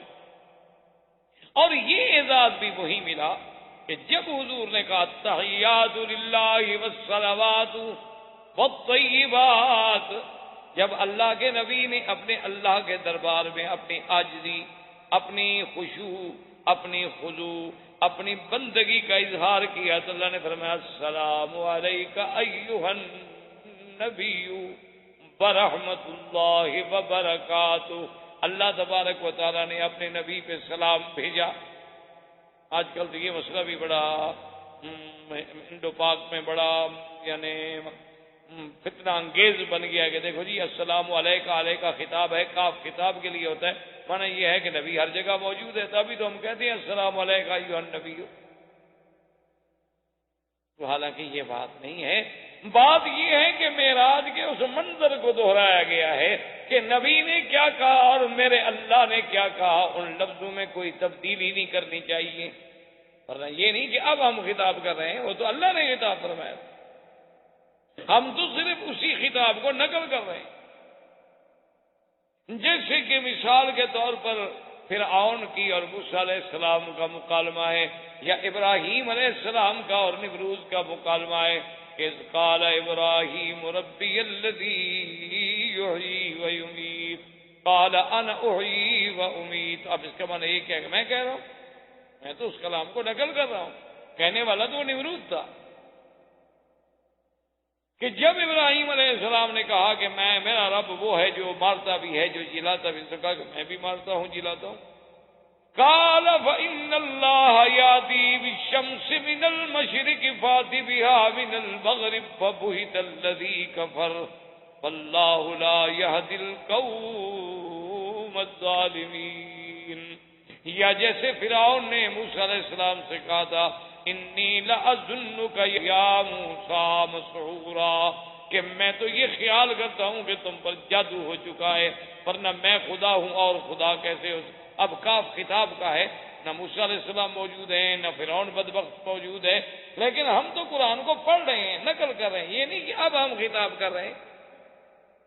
اور یہ اعزاز بھی وہی ملا کہ جب حضور نے کہا تحیات للہ والصلوات والطیبات، جب اللہ کے نبی نے اپنے اللہ کے دربار میں اپنی عاجزی، اپنی خشوع، اپنی خضوع، اپنی بندگی کا اظہار کیا تو اللہ نے فرمایا السلام علیک ایھا النبی ورحمۃ اللہ وبرکاتہ. اللہ تبارک و تعالیٰ نے اپنے نبی پہ سلام بھیجا. آج کل تو یہ مسئلہ بھی بڑا انڈو پاک میں بڑا یعنی فتنہ انگیز بن گیا کہ دیکھو جی السلام علیکہ، علیکہ خطاب ہے، کاف خطاب کے لیے ہوتا ہے، معنی یہ ہے کہ نبی ہر جگہ موجود ہے، تبھی تو ہم کہتے ہیں السلام علیکہ ایھا النبی. تو حالانکہ یہ بات نہیں ہے، بات یہ ہے کہ معراج کے اس منظر کو دہرایا گیا ہے کہ نبی نے کیا کہا اور میرے اللہ نے کیا کہا، ان لفظوں میں کوئی تبدیلی نہیں کرنی چاہیے. ورنہ یہ نہیں کہ اب ہم خطاب کر رہے ہیں، وہ تو اللہ نے خطاب فرمایا، ہم تو صرف اسی خطاب کو نقل کر رہے ہیں. جیسے کہ مثال کے طور پر فرعون کی اور موسیٰ علیہ السلام کا مکالمہ ہے، یا ابراہیم علیہ السلام کا اور نمرود کا مکالمہ ہے. اذ قال ابراہیم ربی الذی یحیی و یمیت قال انا احیی و امیت. اب اس کا معنی یہ کیا کہ میں کہہ رہا ہوں، میں تو اس کلام کو نقل کر رہا ہوں، کہنے والا تو وہ نمرود تھا. کہ جب ابراہیم علیہ السلام نے کہا کہ میرا رب وہ ہے جو مارتا بھی ہے جو جلاتا بھی، تو کہا کہ میں بھی مارتا ہوں جلاتا ہوں. قال فإن الله يأتي بالشمس من المشرق فأت بها من المغرب فبهت الذي كفر والله لا يهدي القوم الظالمين. یا جیسے فرعون نے موسیٰ علیہ السلام سے کہا تھا انی لأظنک یا موسیٰ مسحورا، کہ میں تو یہ خیال کرتا ہوں کہ تم پر جادو ہو چکا ہے، ورنہ میں خدا ہوں اور خدا کیسے ہو. اب کاف خطاب کا ہے، نہ موسیٰ علیہ السلام موجود ہیں نہ فرعون بدبخت موجود ہے، لیکن ہم تو قرآن کو پڑھ رہے ہیں، نقل کر رہے ہیں، یہ نہیں کہ اب ہم خطاب کر رہے ہیں.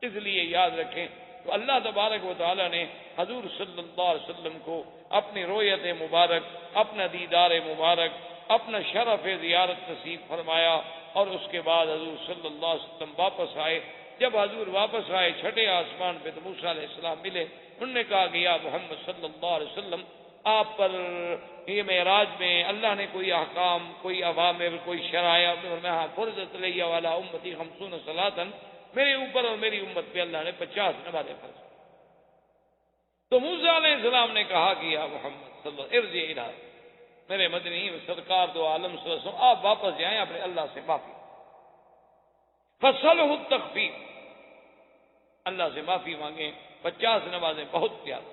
اس لیے یاد رکھیں تو اللہ تبارک و تعالیٰ نے حضور صلی اللہ علیہ وسلم کو اپنی رویت مبارک، اپنا دیدار مبارک، اپنا شرف زیارت نصیب فرمایا. اور اس کے بعد حضور صلی اللہ علیہ وسلم واپس آئے. جب حضور واپس آئے چھٹے آسمان پہ تو موسیٰ علیہ السلام ملے. انہوں نے کہا کہ یا محمد صلی اللہ علیہ وسلم آپ پر یہ معراج میں اللہ نے کوئی احکام، کوئی اوامر، کوئی شرائع میں فرضت علیہ والا امتی 50 صلاۃ، میرے اوپر اور میری امت پہ اللہ نے 50 نمازیں فرض. تو موسیٰ علیہ السلام نے کہا کہ یا محمد صلی اللہ علیہ وسلم ارجع الی، میرے مدنی سرکار دو عالم صلی اللہ علیہ وسلم آپ واپس جائیں اپنے اللہ سے معافی، فصلہ التخفیف، اللہ سے معافی مانگیں. 50 نمازیں بہت زیادہ.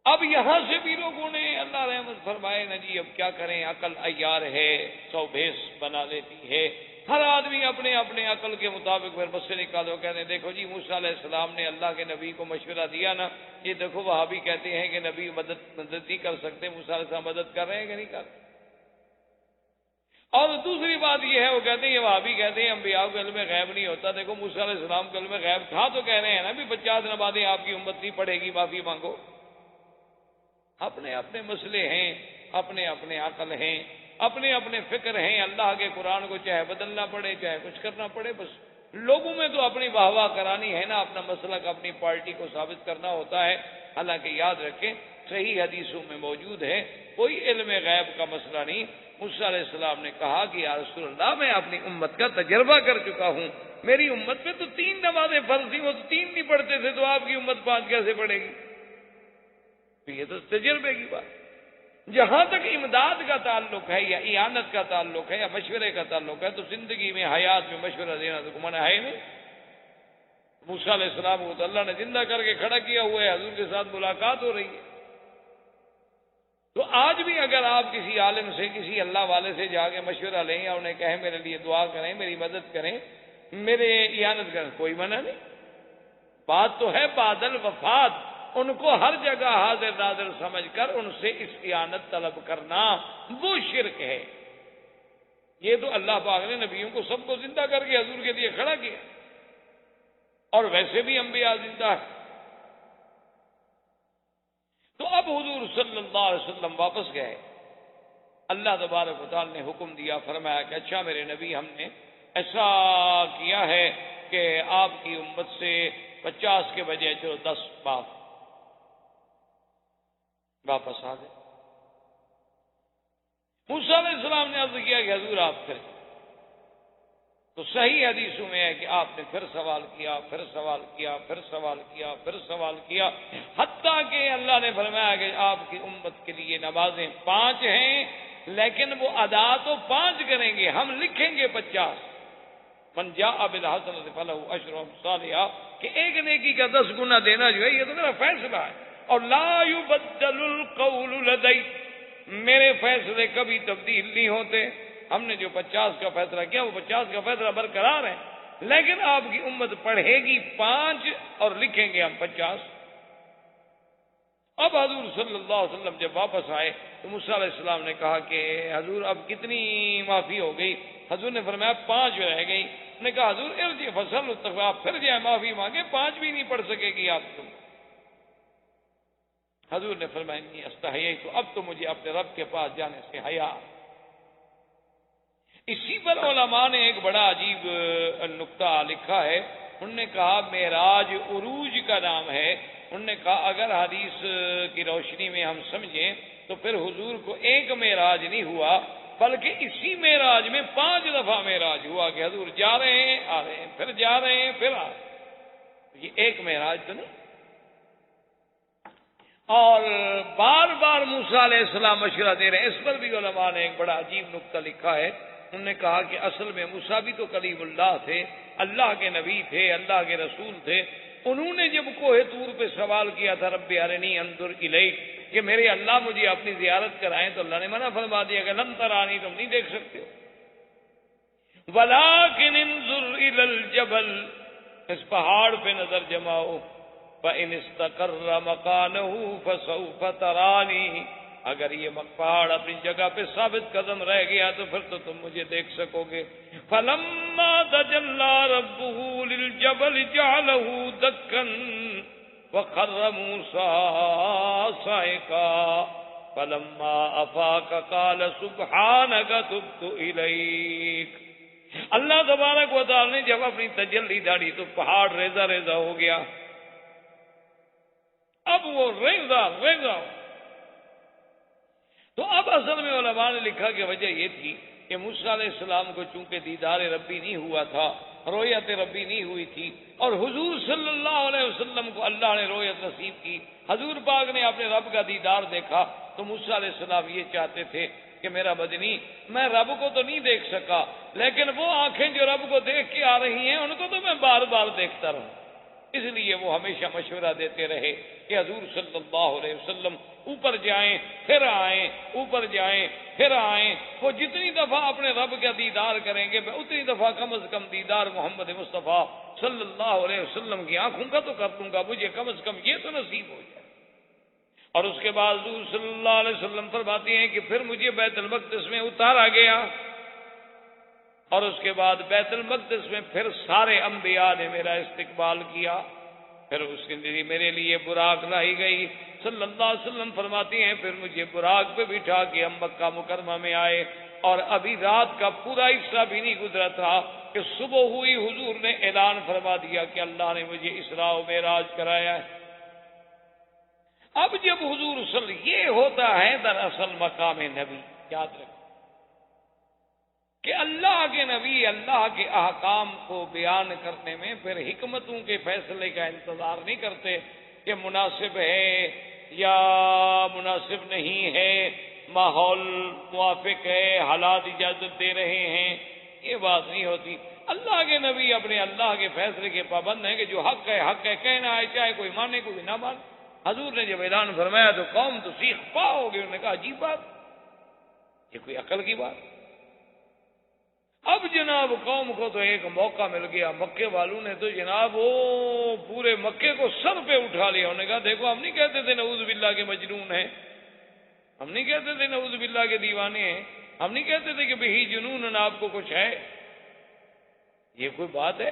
اب یہاں سے بھی لوگوں نے اللہ رحمت فرمائے نا جی اب کیا کریں، عقل عیار ہے، 100 بھیس بنا لیتی ہے، ہر آدمی اپنے اپنے عقل کے مطابق پھر بس سے نکالو. کہتے ہیں دیکھو جی موسیٰ علیہ السلام نے اللہ کے نبی کو مشورہ دیا نا، یہ دیکھو وہاں بھی کہتے ہیں کہ نبی مدد نہیں کر سکتے، موسیٰ علیہ السلام مدد کر رہے ہیں کہ نہیں کر رہے. اور دوسری بات یہ ہے، وہ کہتے ہیں یہ وہابی کہتے ہیں انبیاء کو علم غیب نہیں ہوتا۔ دیکھو موسیٰ علیہ السلام کو علم غیب تھا تو کہہ رہے ہیں نا بھی 50 نمازیں آپ کی امت نہیں پڑھے گی، معافی مانگو۔ اپنے اپنے مسئلے ہیں، اپنے اپنے عقل ہیں، اپنے اپنے فکر ہیں۔ اللہ کے قرآن کو چاہے بدلنا پڑے چاہے کچھ کرنا پڑے، بس لوگوں میں تو اپنی واہ واہ کرانی ہے نا، اپنا مسلک اپنی پارٹی کو ثابت کرنا ہوتا ہے۔ حالانکہ یاد رکھیں صحیح حدیثوں میں موجود ہے کوئی علم غیب کا مسئلہ نہیں۔ موسیٰ علیہ السلام نے کہا کہ یا رسول اللہ میں اپنی امت کا تجربہ کر چکا ہوں، میری امت میں تو 3 نمازیں فرض تھیں، وہ تو 3 نہیں پڑھتے تھے، تو آپ کی امت 5 کیسے پڑھے گی؟ تو یہ تو تجربے کی بات۔ جہاں تک امداد کا تعلق ہے یا اعانت کا تعلق ہے یا مشورے کا تعلق ہے، تو زندگی میں حیات میں مشورہ دینا تو منع ہے نہیں۔ موسیٰ علیہ السلام کو تو اللہ نے زندہ کر کے کھڑا کیا ہوا ہے، حضور کے ساتھ ملاقات ہو رہی ہے۔ تو آج بھی اگر آپ کسی عالم سے کسی اللہ والے سے جا کے مشورہ لیں یا انہیں کہیں میرے لیے دعا کریں، میری مدد کریں، میرے اعانت کریں، کوئی منع نہیں۔ بات تو ہے بادل وفات، ان کو ہر جگہ حاضر ناظر سمجھ کر ان سے استعانت طلب کرنا وہ شرک ہے۔ یہ تو اللہ پاک نے نبیوں کو سب کو زندہ کر کے حضور کے لیے کھڑا کیا، اور ویسے بھی انبیاء زندہ ہے۔ تو اب حضور صلی اللہ علیہ وسلم واپس گئے، اللہ تبارک و تعالی نے حکم دیا، فرمایا کہ اچھا میرے نبی ہم نے ایسا کیا ہے کہ آپ کی امت سے 50 کے بجائے چلو 10 واپس آ گئے۔ موسیٰ علیہ السلام نے عرض کیا کہ حضور آپ پھر، تو صحیح حدیثوں میں ہے کہ آپ نے پھر سوال کیا، پھر سوال کیا، پھر سوال کیا، پھر سوال کیا، حتیٰ کہ اللہ نے فرمایا کہ آپ کی امت کے لیے نمازیں 5 ہیں، لیکن وہ ادا تو 5 کریں گے، ہم لکھیں گے 50۔ من جاء بالحسنۃ فلہ عشر امثالها، کہ ایک نیکی کا 10 گنا دینا جو ہے یہ تو میرا فیصلہ ہے، اور لا یبدل القول لدی، میرے فیصلے کبھی تبدیل نہیں ہوتے۔ ہم نے جو 50 کا فیصلہ کیا وہ 50 کا فیصلہ برقرار ہے، لیکن آپ کی امت پڑھے گی 5 اور لکھیں گے ہم 50۔ اب حضور صلی اللہ علیہ وسلم جب واپس آئے تو موسیٰ علیہ السلام نے کہا کہ حضور اب کتنی معافی ہو گئی؟ حضور نے فرمایا 5 رہ گئی۔ نے کہا حضور ارجع فصل التقوی، آپ پھر جائے معافی مانگے، 5 بھی نہیں پڑھ سکے گی آپ کو۔ حضور نے فرمایا انی استحییت، تو اب تو مجھے اپنے رب کے پاس جانے سے حیا۔ اسی پر علماء نے ایک بڑا عجیب نکتہ لکھا ہے، انہوں نے کہا معراج عروج کا نام ہے۔ انہوں نے کہا اگر حدیث کی روشنی میں ہم سمجھیں تو پھر حضور کو ایک معراج نہیں ہوا، بلکہ اسی معراج میں 5 دفعہ معراج ہوا کہ حضور جا رہے ہیں آ رہے ہیں، پھر جا رہے ہیں پھر آ رہے ہیں۔ یہ ایک معراج تو نہیں۔ اور بار بار موسیٰ علیہ السلام مشورہ دے رہے ہیں، اس پر بھی علماء نے ایک بڑا عجیب نکتہ لکھا ہے۔ انہوں نے کہا کہ اصل میں موسیٰ بھی تو کلیم اللہ تھے، اللہ کے نبی تھے، اللہ کے رسول تھے۔ انہوں نے جب کوہ طور پہ سوال کیا تھا رب ارنی انظر الیک، کہ میرے اللہ مجھے اپنی زیارت کرائیں، تو اللہ نے منع فرما دیا کہ لن ترانی، تم نہیں دیکھ سکتے ہو، ولکن انظر الی الجبل، اس پہاڑ پہ نظر جماؤ، فإن استقر مکانہ فسوف ترانی، اگر یہ پہاڑ اپنی جگہ پہ ثابت قدم رہ گیا تو پھر تو تم مجھے دیکھ سکو گے۔ فلما تجلی ربہ للجبل جعلہ دکا وخر موسیٰ صعقا فلما افاق قال سبحانک تبت الیک۔ اللہ تبارک و تعالی نے جب اپنی تجلی داڑھی تو پہاڑ ریزہ ریزہ ہو گیا، اب وہ ریزہ ریزہ۔ تو اب اصل میں علماء نے لکھا کہ وجہ یہ تھی کہ موسیٰ علیہ السلام کو چونکہ دیدار ربی نہیں ہوا تھا، رؤیت ربی نہیں ہوئی تھی، اور حضور صلی اللہ علیہ وسلم کو اللہ نے رؤیت نصیب کی، حضور پاک نے اپنے رب کا دیدار دیکھا، تو موسیٰ علیہ السلام یہ چاہتے تھے کہ میرا بدنی، میں رب کو تو نہیں دیکھ سکا، لیکن وہ آنکھیں جو رب کو دیکھ کے آ رہی ہیں ان کو تو میں بار بار دیکھتا رہوں۔ اس لیے وہ ہمیشہ مشورہ دیتے رہے کہ حضور صلی اللہ علیہ وسلم اوپر جائیں پھر آئیں، اوپر جائیں پھر آئیں۔ وہ جتنی دفعہ اپنے رب کا دیدار کریں گے میں اتنی دفعہ کم از کم دیدار محمد مصطفیٰ صلی اللہ علیہ وسلم کی آنکھوں کا تو کر دوں گا، مجھے کم از کم یہ تو نصیب ہو جائے۔ اور اس کے بعد حضور صلی اللہ علیہ وسلم فرماتے ہیں کہ پھر مجھے بیت المقدس میں اتارا گیا، اور اس کے بعد بیت المقدس میں پھر سارے انبیاء نے میرا استقبال کیا. پھر اس کے لیے میرے لیے براق لائی گئی. صلی اللہ علیہ وسلم فرماتی ہیں پھر مجھے براق پہ بٹھا کے ہم مکہ مکرمہ میں آئے، اور ابھی رات کا پورا حصہ بھی نہیں گزرا تھا کہ صبح ہوئی، حضور نے اعلان فرما دیا کہ اللہ نے مجھے اسراء و معراج کرایا ہے. اب جب حضور صلی یہ ہوتا ہے دراصل مقام نبی. یاد رکھیں کہ اللہ کے نبی اللہ کے احکام کو بیان کرنے میں پھر حکمتوں کے فیصلے کا انتظار نہیں کرتے کہ مناسب ہے یا مناسب نہیں ہے، ماحول موافق ہے، حالات اجازت دے رہے ہیں، یہ بات نہیں ہوتی. اللہ کے نبی اپنے اللہ کے فیصلے کے پابند ہیں کہ جو حق ہے حق ہے، کہنا ہے، چاہے کوئی مانے کوئی نہ مانے. حضور نے جب اعلان فرمایا تو قوم تو سیخ پا ہو گئی. انہوں نے کہا عجیب بات، یہ کوئی عقل کی بات. اب جناب قوم کو تو ایک موقع مل گیا. مکے والوں نے تو جناب وہ پورے مکے کو سر پہ اٹھا لیا. انہوں نے کہا دیکھو ہم نہیں کہتے تھے نعوذ باللہ کے مجنون ہیں، ہم نہیں کہتے تھے نعوذ باللہ کے دیوانے ہیں، ہم نہیں کہتے تھے کہ بہی جنون آپ کو کچھ ہے. یہ کوئی بات ہے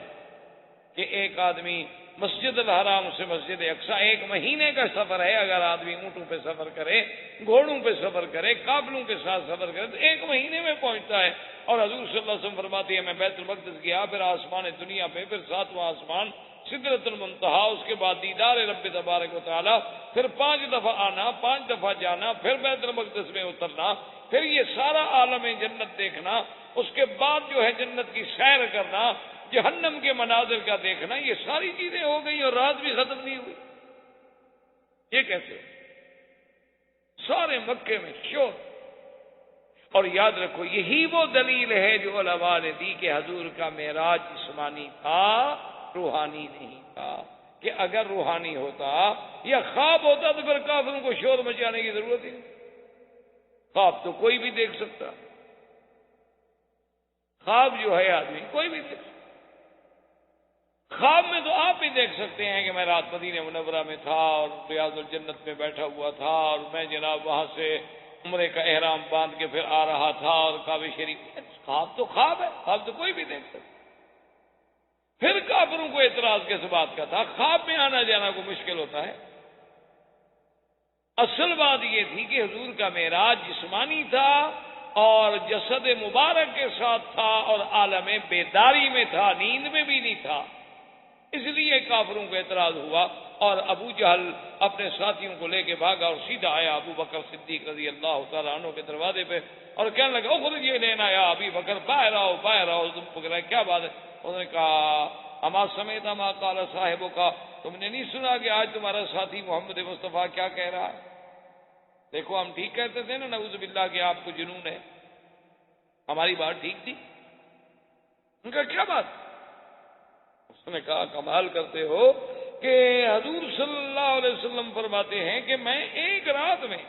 کہ ایک آدمی مسجد الحرام سے مسجد اقصی 1 مہینے کا سفر ہے، اگر آدمی اونٹوں پہ سفر کرے، گھوڑوں پہ سفر کرے، قافلوں کے ساتھ سفر کرے تو 1 مہینے میں پہنچتا ہے. اور حضور صلی اللہ علیہ وسلم فرماتے ہیں میں بیت المقدس گیا، پھر آسمان دنیا پہ، پھر 7واں آسمان سدرۃ المنتہا، اس کے بعد دیدار رب تبارک و تعالی، پھر 5 دفعہ آنا، 5 دفعہ جانا، پھر بیت المقدس میں اترنا، پھر یہ سارا عالم جنت دیکھنا، اس کے بعد جو ہے جنت کی سیر کرنا، جہنم کے مناظر کا دیکھنا، یہ ساری چیزیں ہو گئی اور رات بھی ختم نہیں ہوئی. یہ کیسے؟ سارے مکے میں شور. اور یاد رکھو یہی وہ دلیل ہے جو علماء نے دی کہ حضور کا معراج جسمانی تھا، روحانی نہیں تھا. کہ اگر روحانی ہوتا یا خواب ہوتا تو پھر کافروں کو شور مچانے کی ضرورت ہی نہیں. خواب تو کوئی بھی دیکھ سکتا، خواب جو ہے آدمی کوئی بھی دیکھ سکتا. خواب میں تو آپ بھی دیکھ سکتے ہیں کہ میں رات مدینہ منورہ میں تھا اور ریاض الجنت میں بیٹھا ہوا تھا اور میں جناب وہاں سے عمرے کا احرام باندھ کے پھر آ رہا تھا اور کعبہ شریف. خواب تو خواب ہے، خواب تو کوئی بھی دیکھ سکتا. پھر کافروں کو اعتراض کس بات کا تھا؟ خواب میں آنا جانا کو مشکل ہوتا ہے. اصل بات یہ تھی کہ حضور کا معراج جسمانی تھا اور جسد مبارک کے ساتھ تھا اور عالم بیداری میں تھا، نیند میں بھی نہیں تھا. اس لیے کافروں کو اعتراض ہوا اور ابو جہل اپنے ساتھیوں کو لے کے بھاگا اور سیدھا آیا ابو بکر صدیق رضی اللہ تعالیٰ عنہ کے دروازے پہ اور کہنے لگا خود یہ لینا آیا ابھی بکر، باہر آؤ باہر آؤ. تم پکڑا کیا بات ہے؟ انہوں نے کہا اما سمیت ما قال صاحبوں کا، تم نے نہیں سنا کہ آج تمہارا ساتھی محمد مصطفیٰ کیا کہہ رہا ہے؟ دیکھو ہم ٹھیک کہتے تھے نا نعوذ باللہ کہ آپ کو جنون ہے، ہماری بات ٹھیک تھی. ان کا کیا بات؟ اس نے کہا کمال کرتے ہو کہ حضور صلی اللہ علیہ وسلم فرماتے ہیں کہ میں ایک رات میں،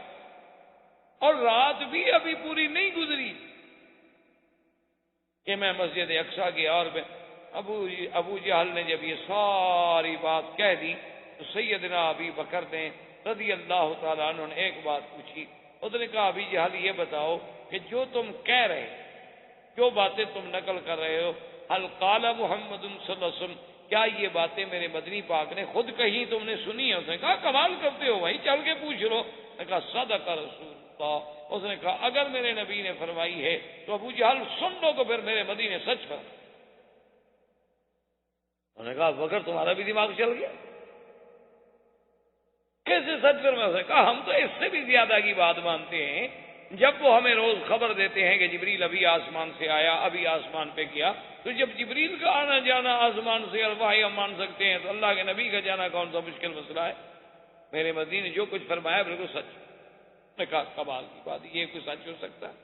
اور رات بھی ابھی پوری نہیں گزری، کہ میں مسجد اقصی گیا اور ابو جہل نے جب یہ ساری بات کہہ دی تو سیدنا ابی بکر نے رضی اللہ تعالیٰ عنہ نے ایک بات پوچھی. اس نے کہا ابی جہل یہ بتاؤ کہ جو تم کہہ رہے، جو باتیں تم نقل کر رہے ہو، حل قال محمد صلی اللہ علیہ وسلم، کیا یہ باتیں میرے مدنی پاک نے خود کہیں تم نے سنی ہے؟ اس نے کہا کمال کرتے ہو بھائی، چل کے پوچھ لو. نے کہا صدق رسول اللہ. اس نے کہا اگر میرے نبی نے فرمائی ہے تو ابو جہل سن لو تو پھر میرے مدنی نے سچ فرمایا. انہوں نے کہا بکر تمہارا بھی دماغ چل گیا، کیسے سچ فرمایا؟ اس نے کہا ہم تو اس سے بھی زیادہ کی بات مانتے ہیں. جب وہ ہمیں روز خبر دیتے ہیں کہ جبریل ابھی آسمان سے آیا، ابھی آسمان پہ گیا، تو جب جبریل کا آنا جانا آسمان سے اور وحی ہم مان سکتے ہیں تو اللہ کے نبی کا جانا کون سا مشکل مسئلہ ہے؟ میرے مدنی نے جو کچھ فرمایا بالکل سچ. میں کہا کمال کی بات، یہ کوئی سچ ہو سکتا ہے؟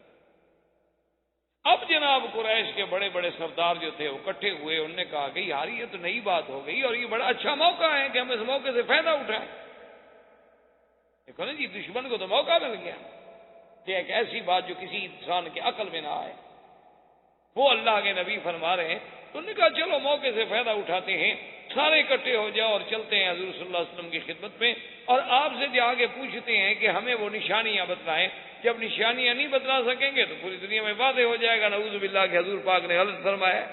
اب جناب قریش کے بڑے بڑے سردار جو تھے وہ اکٹھے ہوئے. انہوں نے کہا کہ یار یہ تو نئی بات ہو گئی اور یہ بڑا اچھا موقع ہے کہ ہم اس موقع سے فائدہ اٹھائیں. دیکھو نا جی، دشمن کو تو موقع مل گیا کہ ایک ایسی بات جو کسی انسان کے عقل میں نہ آئے وہ اللہ کے نبی فرما رہے ہیں. تو انہوں نے کہا چلو موقع سے فائدہ اٹھاتے ہیں، سارے اکٹھے ہو جاؤ اور چلتے ہیں حضور صلی اللہ علیہ وسلم کی خدمت میں اور آپ سے جا کے پوچھتے ہیں کہ ہمیں وہ نشانیاں بتلائیں جب نشانیاں نہیں بتلا سکیں گے تو پوری دنیا میں واضح ہو جائے گا نعوذ باللہ کہ حضور پاک نے غلط فرمایا۔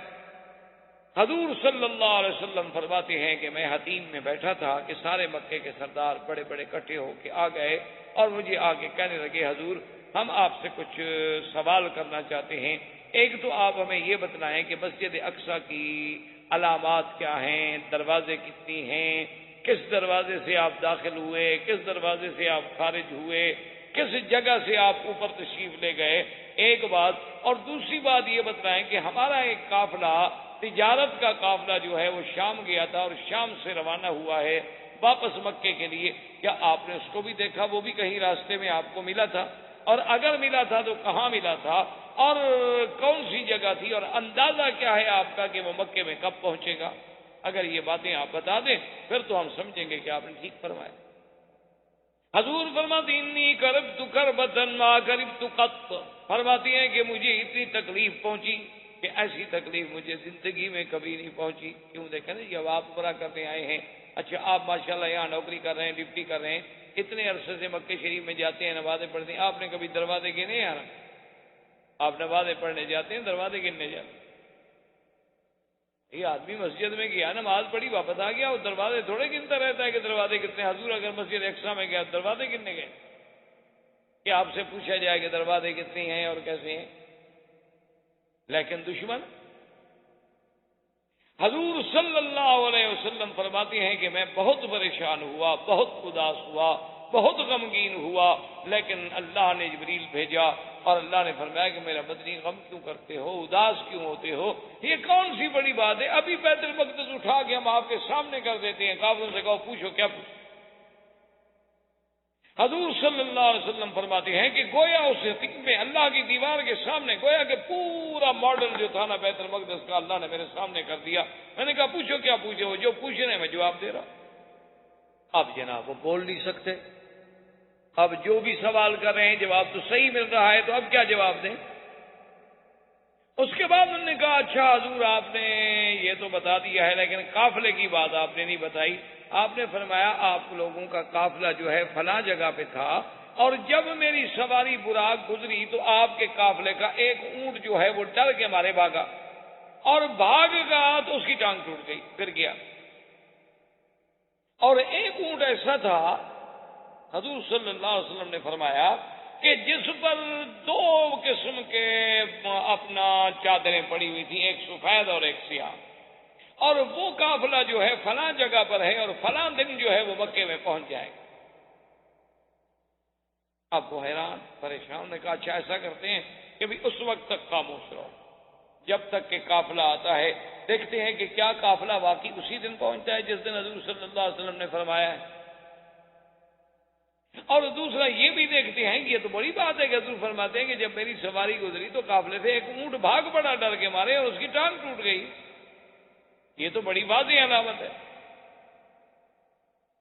حضور صلی اللہ علیہ وسلم فرماتے ہیں کہ میں حتیم میں بیٹھا تھا کہ سارے مکے کے سردار بڑے بڑے اکٹھے ہو کے آ گئے اور مجھے آ کے کہنے لگے حضور ہم آپ سے کچھ سوال کرنا چاہتے ہیں۔ ایک تو آپ ہمیں یہ بتلائیں کہ مسجد اقصی کی علامات کیا ہیں، دروازے کتنی ہیں، کس دروازے سے آپ داخل ہوئے، کس دروازے سے آپ خارج ہوئے، کس جگہ سے آپ اوپر تشریف لے گئے، ایک بات۔ اور دوسری بات یہ بتلائیں کہ ہمارا ایک قافلہ تجارت کا قافلہ جو ہے وہ شام گیا تھا اور شام سے روانہ ہوا ہے واپس مکے کے لیے، کیا آپ نے اس کو بھی دیکھا، وہ بھی کہیں راستے میں آپ کو ملا تھا؟ اور اگر ملا تھا تو کہاں ملا تھا اور کون سی جگہ تھی، اور اندازہ کیا ہے آپ کا کہ وہ مکے میں کب پہنچے گا؟ اگر یہ باتیں آپ بتا دیں پھر تو ہم سمجھیں گے کہ آپ نے ٹھیک فرمایا۔ حضور فرماتی انی کربت کربتن ما کربت قط، فرماتی ہیں کہ مجھے اتنی تکلیف پہنچی کہ ایسی تکلیف مجھے زندگی میں کبھی نہیں پہنچی۔ کیوں؟ دیکھیں نا، جب آپ عمرہ کرنے آئے ہیں، اچھا آپ ماشاءاللہ یہاں نوکری کر رہے ہیں، ڈپٹی کر رہے ہیں، اتنے عرصے سے مکے شریف میں جاتے ہیں، نمازیں پڑھتے ہیں، آپ نے کبھی دروازے گنے یار؟ آپ نمازیں پڑھنے جاتے ہیں، دروازے گننے جاتے ہیں؟ یہ آدمی مسجد میں گیا، نماز پڑھی، واپس آ گیا، وہ دروازے تھوڑے گنتا رہتا ہے کہ دروازے کتنے۔ حضور اگر مسجد اقصی میں گیا دروازے گننے گئے کہ آپ سے پوچھا جائے کہ دروازے کتنے ہیں اور کیسے ہیں؟ لیکن دشمن حضور صلی اللہ علیہ وسلم فرماتے ہیں کہ میں بہت پریشان ہوا، بہت اداس ہوا، بہت غمگین ہوا، لیکن اللہ نے جبریل بھیجا اور اللہ نے فرمایا کہ میرا مدنی غم کیوں کرتے ہو، اداس کیوں ہوتے ہو؟ یہ کون سی بڑی بات ہے؟ ابھی بیت المقدس اٹھا کے ہم آپ کے سامنے کر دیتے ہیں، کافروں سے کہو پوچھو کیا پوچھو۔ حضور صلی اللہ علیہ وسلم فرماتے ہیں کہ گویا اس حتیم میں اللہ کی دیوار کے سامنے گویا کہ پورا ماڈل جو تھا نا بیت المقدس کا اللہ نے میرے سامنے کر دیا۔ میں نے کہا پوچھو کیا پوچھے ہو؟ جو پوچھ رہے ہیں میں جواب دے رہا ہوں۔ اب جناب وہ بول نہیں سکتے، اب جو بھی سوال کر رہے ہیں جواب تو صحیح مل رہا ہے، تو اب کیا جواب دیں؟ اس کے بعد انہوں نے کہا اچھا حضور آپ نے یہ تو بتا دیا ہے لیکن قافلے کی بات آپ نے نہیں بتائی۔ آپ نے فرمایا آپ لوگوں کا قافلہ جو ہے فلاں جگہ پہ تھا، اور جب میری سواری براق گزری تو آپ کے قافلے کا ایک اونٹ جو ہے وہ ڈر کے مارے بھاگا، اور بھاگ گیا تو اس کی ٹانگ ٹوٹ گئی، گر گیا۔ اور ایک اونٹ ایسا تھا، حضور صلی اللہ علیہ وسلم نے فرمایا کہ جس پر دو قسم کے اپنا چادریں پڑی ہوئی تھیں، ایک سفید اور ایک سیاہ، اور وہ قافلہ جو ہے فلاں جگہ پر ہے اور فلاں دن جو ہے وہ مکے میں پہنچ جائے گا۔ اب وہ حیران پریشان نے کہا اچھا ایسا کرتے ہیں کہ بھی اس وقت تک خاموش رہو جب تک کہ قافلہ آتا ہے، دیکھتے ہیں کہ کیا قافلہ واقعی اسی دن پہنچتا ہے جس دن حضور صلی اللہ علیہ وسلم نے فرمایا ہے۔ اور دوسرا یہ بھی دیکھتے ہیں کہ یہ تو بڑی بات ہے کہ حضور فرماتے ہیں کہ جب میری سواری گزری تو قافلے سے ایک اونٹ بھاگ پڑا ڈر کے مارے اور اس کی ٹانگ ٹوٹ گئی، یہ تو بڑی واضح علامت ہے۔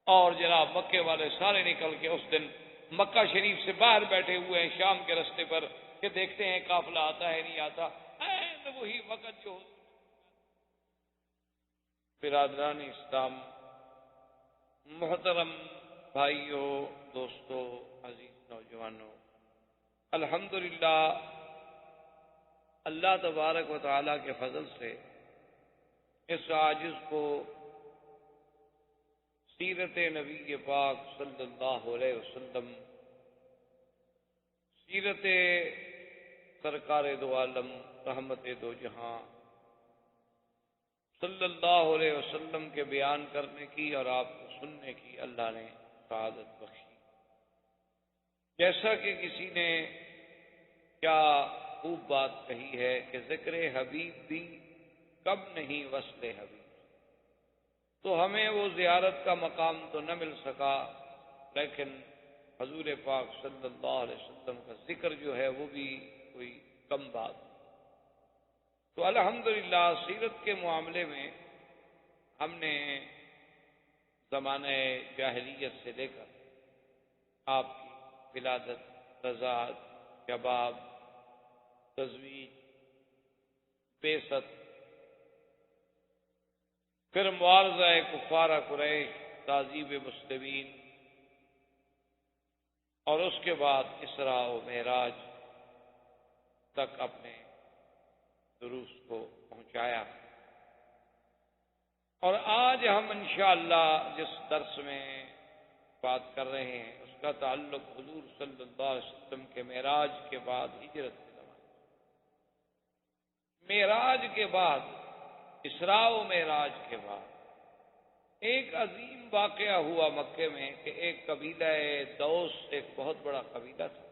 اور جناب مکے والے سارے نکل کے اس دن مکہ شریف سے باہر بیٹھے ہوئے ہیں شام کے رستے پر کہ دیکھتے ہیں قافلہ آتا ہے نہیں آتا۔ وہی وقت جو برادران اسلام، محترم بھائیوں، دوستوں، عزیز نوجوانوں، الحمدللہ اللہ تبارک و تعالیٰ کے فضل سے اس عاجز کو سیرت نبی پاک صلی اللہ علیہ وسلم، سیرت سرکار دو عالم رحمت دو جہاں صلی اللہ علیہ وسلم کے بیان کرنے کی اور آپ کو سننے کی اللہ نے سعادت بخشی۔ جیسا کہ کسی نے کیا خوب بات کہی ہے کہ ذکر حبیب بھی کب نہیں وصل حبیب، تو ہمیں وہ زیارت کا مقام تو نہ مل سکا، لیکن حضور پاک صلی اللہ علیہ وسلم کا ذکر جو ہے وہ بھی کوئی کم بات۔ تو الحمدللہ سیرت کے معاملے میں ہم نے زمانہ جاہلیت سے لے کر آپ کی ولادت، رضاعت، شباب، تزویج، بعثت، پھر معارضہ کفار قریش، تعذیب مسلمین، اور اس کے بعد اسراء و معراج تک اپنے دروس کو پہنچایا. اور آج ہم انشاءاللہ جس درس میں بات کر رہے ہیں اس کا تعلق حضور صلی اللہ علیہ وسلم کے معراج کے بعد ہجرت کے زمانے، معراج کے بعد، اسراء و معراج کے بعد ایک عظیم واقعہ ہوا مکے میں کہ ایک قبیلہ دوس، ایک بہت بڑا قبیلہ تھا.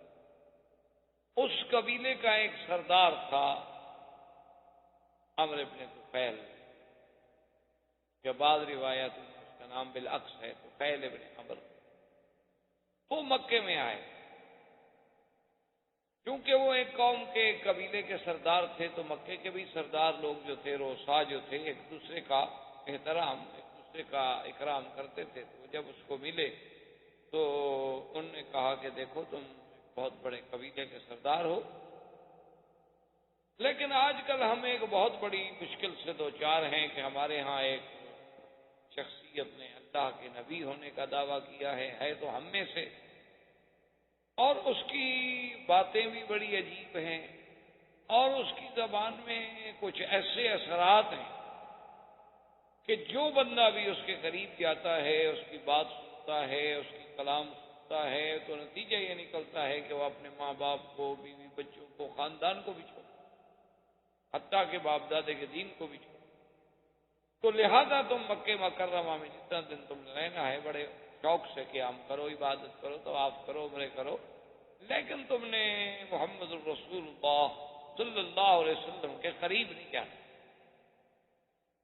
اس قبیلے کا ایک سردار تھا عمرو بن طفیل، جو بعض روایات میں اس کا نام بالعکس ہے طفیل ابن عمرو. وہ مکے میں آئے. کیونکہ وہ ایک قوم کے ایک قبیلے کے سردار تھے تو مکے کے بھی سردار لوگ جو تھے، روسا جو تھے، ایک دوسرے کا احترام، ایک دوسرے کا اکرام کرتے تھے. تو جب اس کو ملے تو انہوں نے کہا کہ دیکھو تم بہت بڑے قبیلے کے سردار ہو، لیکن آج کل ہم ایک بہت بڑی مشکل سے دوچار ہیں کہ ہمارے ہاں ایک شخصیت نے اللہ کے نبی ہونے کا دعویٰ کیا ہے تو ہم میں سے، اور اس کی باتیں بھی بڑی عجیب ہیں اور اس کی زبان میں کچھ ایسے اثرات ہیں کہ جو بندہ بھی اس کے قریب جاتا ہے، اس کی بات سنتا ہے، اس کی کلام سنتا ہے، تو نتیجہ یہ نکلتا ہے کہ وہ اپنے ماں باپ کو، بیوی بچوں کو، خاندان کو بھی چھوڑ، حتیٰ کہ باپ دادے کے دین کو بھی چھوڑ. تو لہذا تم مکہ مکرمہ میں جتنا دن تم رہنا ہے بڑے شوق سے قیام کرو، عبادت کرو، طواف کرو، عمرے کرو، لیکن تم نے محمد الرسول اللہ صلی اللہ علیہ وسلم کے قریب نہیں جانا.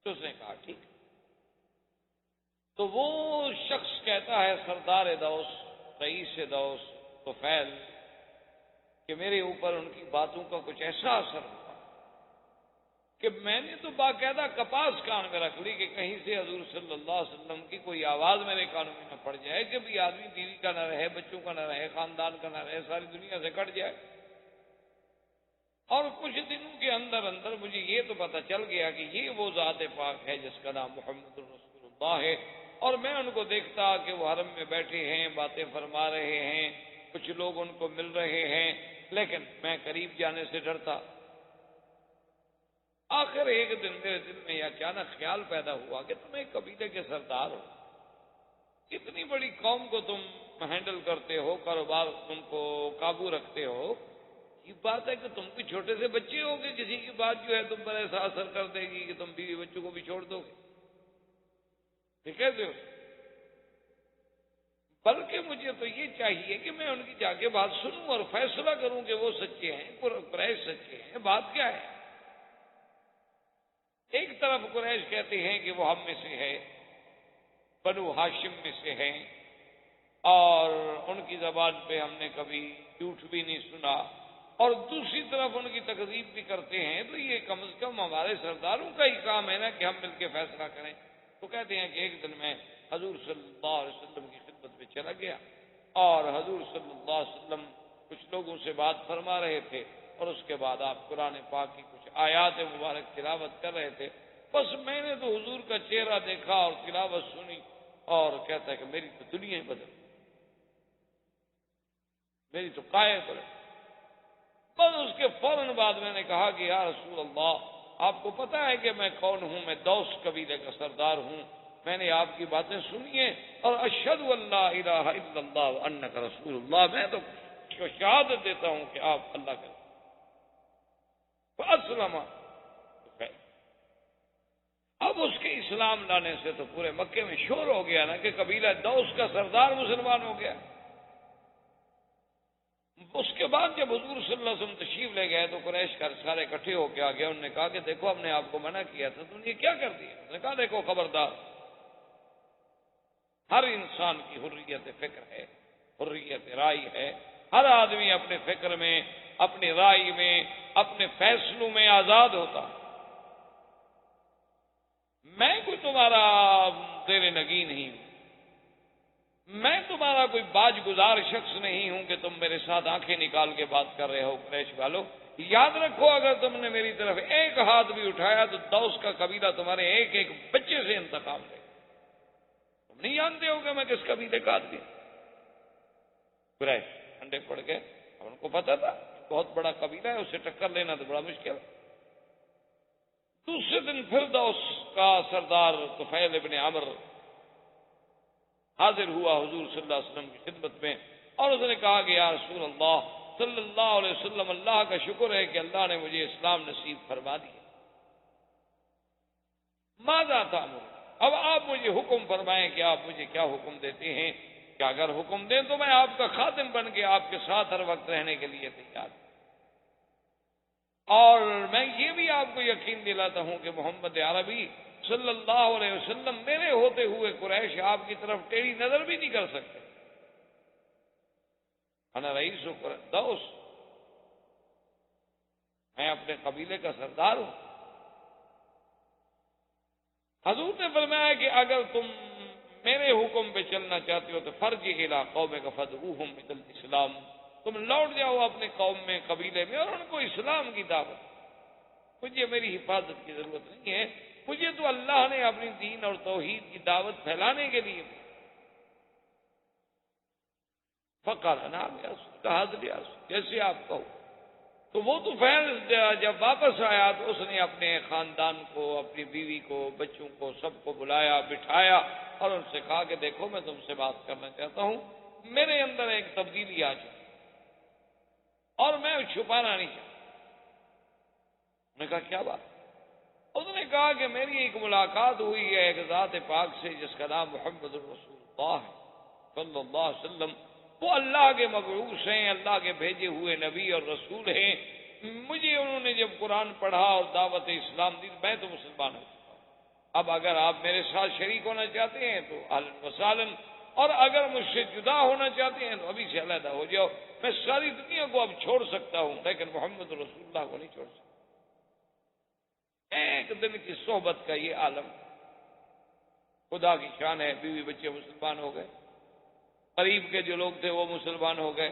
تو اس نے کہا ٹھیک. تو وہ شخص کہتا ہے سردار دوس، رئیس دوس طفیل، کہ میرے اوپر ان کی باتوں کا کچھ ایسا اثر ہوا کہ میں نے تو باقاعدہ کپاس کان میں رکھ لی کہ کہیں سے حضور صلی اللہ علیہ وسلم کی کوئی آواز میرے کانوں میں نہ پڑ جائے کہ بھی آدمی بیوی کا نہ رہے، بچوں کا نہ رہے، خاندان کا نہ رہے، ساری دنیا سے کٹ جائے. اور کچھ دنوں کے اندر اندر مجھے یہ تو پتہ چل گیا کہ یہ وہ ذات پاک ہے جس کا نام محمد الرسول اللہ ہے. اور میں ان کو دیکھتا کہ وہ حرم میں بیٹھے ہیں، باتیں فرما رہے ہیں، کچھ لوگ ان کو مل رہے ہیں، لیکن میں قریب جانے سے ڈرتا. آخر ایک دن میرے دل میں یا کیا نہ خیال پیدا ہوا کہ تم ایک قبیلے کے سردار ہو، اتنی بڑی قوم کو تم ہینڈل کرتے ہو، کاروبار تم کو قابو رکھتے ہو. یہ بات ہے کہ تم کوئی چھوٹے سے بچے ہو گے، کسی کی بات جو ہے تم پر ایسا اثر کر دے گی کہ تم بیوی بچوں کو بھی چھوڑ دو گے. ٹھیک ہے؟ بلکہ مجھے تو یہ چاہیے کہ میں ان کی جا کے بات سنوں اور فیصلہ کروں کہ وہ سچے ہیں، قریش سچے ہیں. بات کیا ہے؟ ایک طرف قریش کہتے ہیں کہ وہ ہم میں سے ہے، بنو ہاشم میں سے ہیں، اور ان کی زبان پہ ہم نے کبھی جھوٹ بھی نہیں سنا، اور دوسری طرف ان کی تکذیب بھی کرتے ہیں. تو یہ کم از کم ہمارے سرداروں کا ہی کام ہے نا کہ ہم مل کے فیصلہ کریں. تو کہتے ہیں کہ ایک دن میں حضور صلی اللہ علیہ وسلم کی خدمت میں چلا گیا اور حضور صلی اللہ علیہ وسلم کچھ لوگوں سے بات فرما رہے تھے، اور اس کے بعد آپ قرآن پاک کی کچھ آیات مبارک تلاوت کر رہے تھے. بس میں نے تو حضور کا چہرہ دیکھا اور تلاوت سنی، اور کہتا ہے کہ میری تو دنیا ہی بدل، میری تو کائر بدل. بس اس کے فوراً بعد میں نے کہا کہ یا رسول اللہ، آپ کو پتا ہے کہ میں کون ہوں؟ میں دوس قبیلے کا سردار ہوں. میں نے آپ کی باتیں سنی ہیں، اور اشہد اللہ الہ الا اللہ وانک رسول اللہ، میں تو شہادت دیتا ہوں کہ آپ اللہ کے. اسلم. اب اس کے اسلام لانے سے تو پورے مکے میں شور ہو گیا نا کہ قبیلہ دوس کا سردار مسلمان ہو گیا. اس کے بعد جب حضور صلی اللہ علیہ وسلم تشریف لے گئے تو قریش کا سارے اکٹھے ہو کے آ گئے. انہوں نے کہا کہ دیکھو ہم نے آپ کو منع کیا تھا، تم نے کیا کر دیا؟ انہوں نے کہا دیکھو خبردار، ہر انسان کی حریت فکر ہے، حریت رائے ہے. ہر آدمی اپنے فکر میں، اپنی رائے میں، اپنے فیصلوں میں آزاد ہوتا. میں کوئی تمہارا زیر نگین نہیں ہوں، میں تمہارا کوئی باج گزار شخص نہیں ہوں کہ تم میرے ساتھ آنکھیں نکال کے بات کر رہے ہو. قریش والو یاد رکھو، اگر تم نے میری طرف ایک ہاتھ بھی اٹھایا تو دوس کا قبیلہ تمہارے ایک ایک بچے سے انتقام لے. تم نہیں جانتے ہو کہ میں کس قبیلے کا آدمی ہوں. قریش ٹھنڈے پڑ گئے. اب ان کو پتا تھا بہت بڑا قبیلہ ہے، اسے ٹکر لینا تو بڑا مشکل ہے. دوسرے دن پھر دوس کا سردار طفیل ابن عمرو حاضر ہوا حضور صلی اللہ علیہ وسلم کی خدمت میں، اور اس نے کہا کہ یا رسول اللہ صلی اللہ علیہ وسلم، اللہ کا شکر ہے کہ اللہ نے مجھے اسلام نصیب فرما دیا. ماذا تأمر، اب آپ مجھے حکم فرمائیں کہ آپ مجھے کیا حکم دیتے ہیں، کہ اگر حکم دیں تو میں آپ کا خادم بن کے آپ کے ساتھ ہر وقت رہنے کے لیے تیار ہوں. اور میں یہ بھی آپ کو یقین دلاتا ہوں کہ محمد عربی صلی اللہ علیہ وسلم میرے ہوتے ہوئے قریش آپ کی طرف ٹیڑھی نظر بھی نہیں کر سکتے. انا رئیس دوس، میں اپنے قبیلے کا سردار ہوں. حضور نے فرمایا کہ اگر تم میرے حکم پہ چلنا چاہتے ہو تو فرج الی قومک فدعوہم الی الاسلام، تم لوٹ جاؤ اپنے قوم میں، قبیلے میں، اور ان کو اسلام کی دعوت. مجھے میری حفاظت کی ضرورت نہیں ہے، مجھے تو اللہ نے اپنی دین اور توحید کی دعوت پھیلانے کے لیے. فقال انا حاضر جیسے آپ کہو. تو وہ تو فیض جب واپس آیا تو اس نے اپنے خاندان کو، اپنی بیوی کو، بچوں کو، سب کو بلایا، بٹھایا اور ان سے کہا کہ دیکھو میں تم سے بات کرنا چاہتا ہوں، میرے اندر ایک تبدیلی آ چکی اور میں چھپانا نہیں چاہتا. میں نے کہا کیا بات؟ اس نے کہا کہ میری ایک ملاقات ہوئی ہے ایک ذات پاک سے جس کا نام محمد الرسول اللہ ہے صلی اللہ علیہ وسلم. وہ اللہ کے مبعوث ہیں، اللہ کے بھیجے ہوئے نبی اور رسول ہیں. مجھے انہوں نے جب قرآن پڑھا اور دعوت اسلام دی میں تو مسلمان ہو چکا ہوں. اب اگر آپ میرے ساتھ شریک ہونا چاہتے ہیں تو اہلا وسہلا، اور اگر مجھ سے جدا ہونا چاہتے ہیں تو ابھی سے علیحدہ ہو جاؤ. میں ساری دنیا کو اب چھوڑ سکتا ہوں لیکن محمد رسول اللہ کو نہیں چھوڑ سکتا. ایک دن کی صحبت کا یہ عالم، خدا کی شان ہے. بیوی بچے مسلمان ہو گئے، قریب کے جو لوگ تھے وہ مسلمان ہو گئے.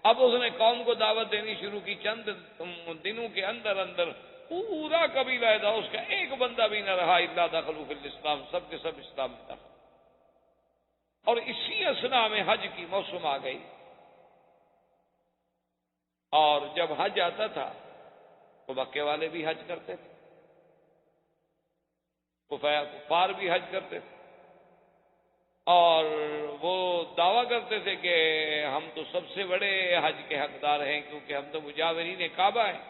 اب اس نے قوم کو دعوت دینی شروع کی. چند دنوں کے اندر اندر پورا قبیلہ تھا اس کا ایک بندہ بھی نہ رہا الا دخلوا فی الاسلام، سب کے سب اسلام میں داخل. اور اسی اثنا میں حج کی موسم آ گئی، اور جب حج آتا تھا تو مکے والے بھی حج کرتے تھے، کفار بھی حج کرتے تھے، اور وہ دعویٰ کرتے تھے کہ ہم تو سب سے بڑے حج کے حقدار ہیں کیونکہ ہم تو مجاورین کعبہ ہیں،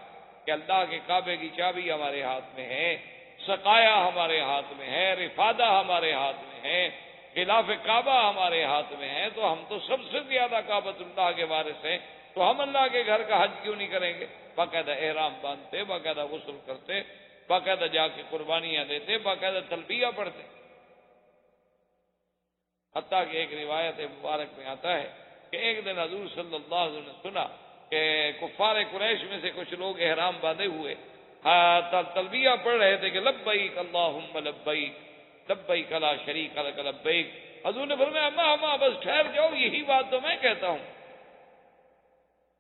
کہ اللہ کے کعبے کی چابی ہمارے ہاتھ میں ہے، سقایا ہمارے ہاتھ میں ہے، رفادہ ہمارے ہاتھ میں ہے، خلاف کعبہ ہمارے ہاتھ میں ہے، تو ہم تو سب سے زیادہ کعبۃ اللہ کے وارث ہیں، تو ہم اللہ کے گھر کا حج کیوں نہیں کریں گے؟ باقاعدہ احرام باندھتے، باقاعدہ غسل کرتے، باقاعدہ جا کے قربانیاں دیتے، باقاعدہ تلبیہ پڑھتے. حتیٰ کہ ایک روایت مبارک میں آتا ہے کہ ایک دن حضور صلی اللہ علیہ وسلم نے سنا کہ کفار قریش میں سے کچھ لوگ احرام باندھے ہوئے تلبیہ پڑھ رہے تھے کہ لبیک اللہم لبیک لبیک لا شریک لک لبیک. حضور نے فرمایا اما بس ٹھہر جاؤ، یہی بات تو میں کہتا ہوں،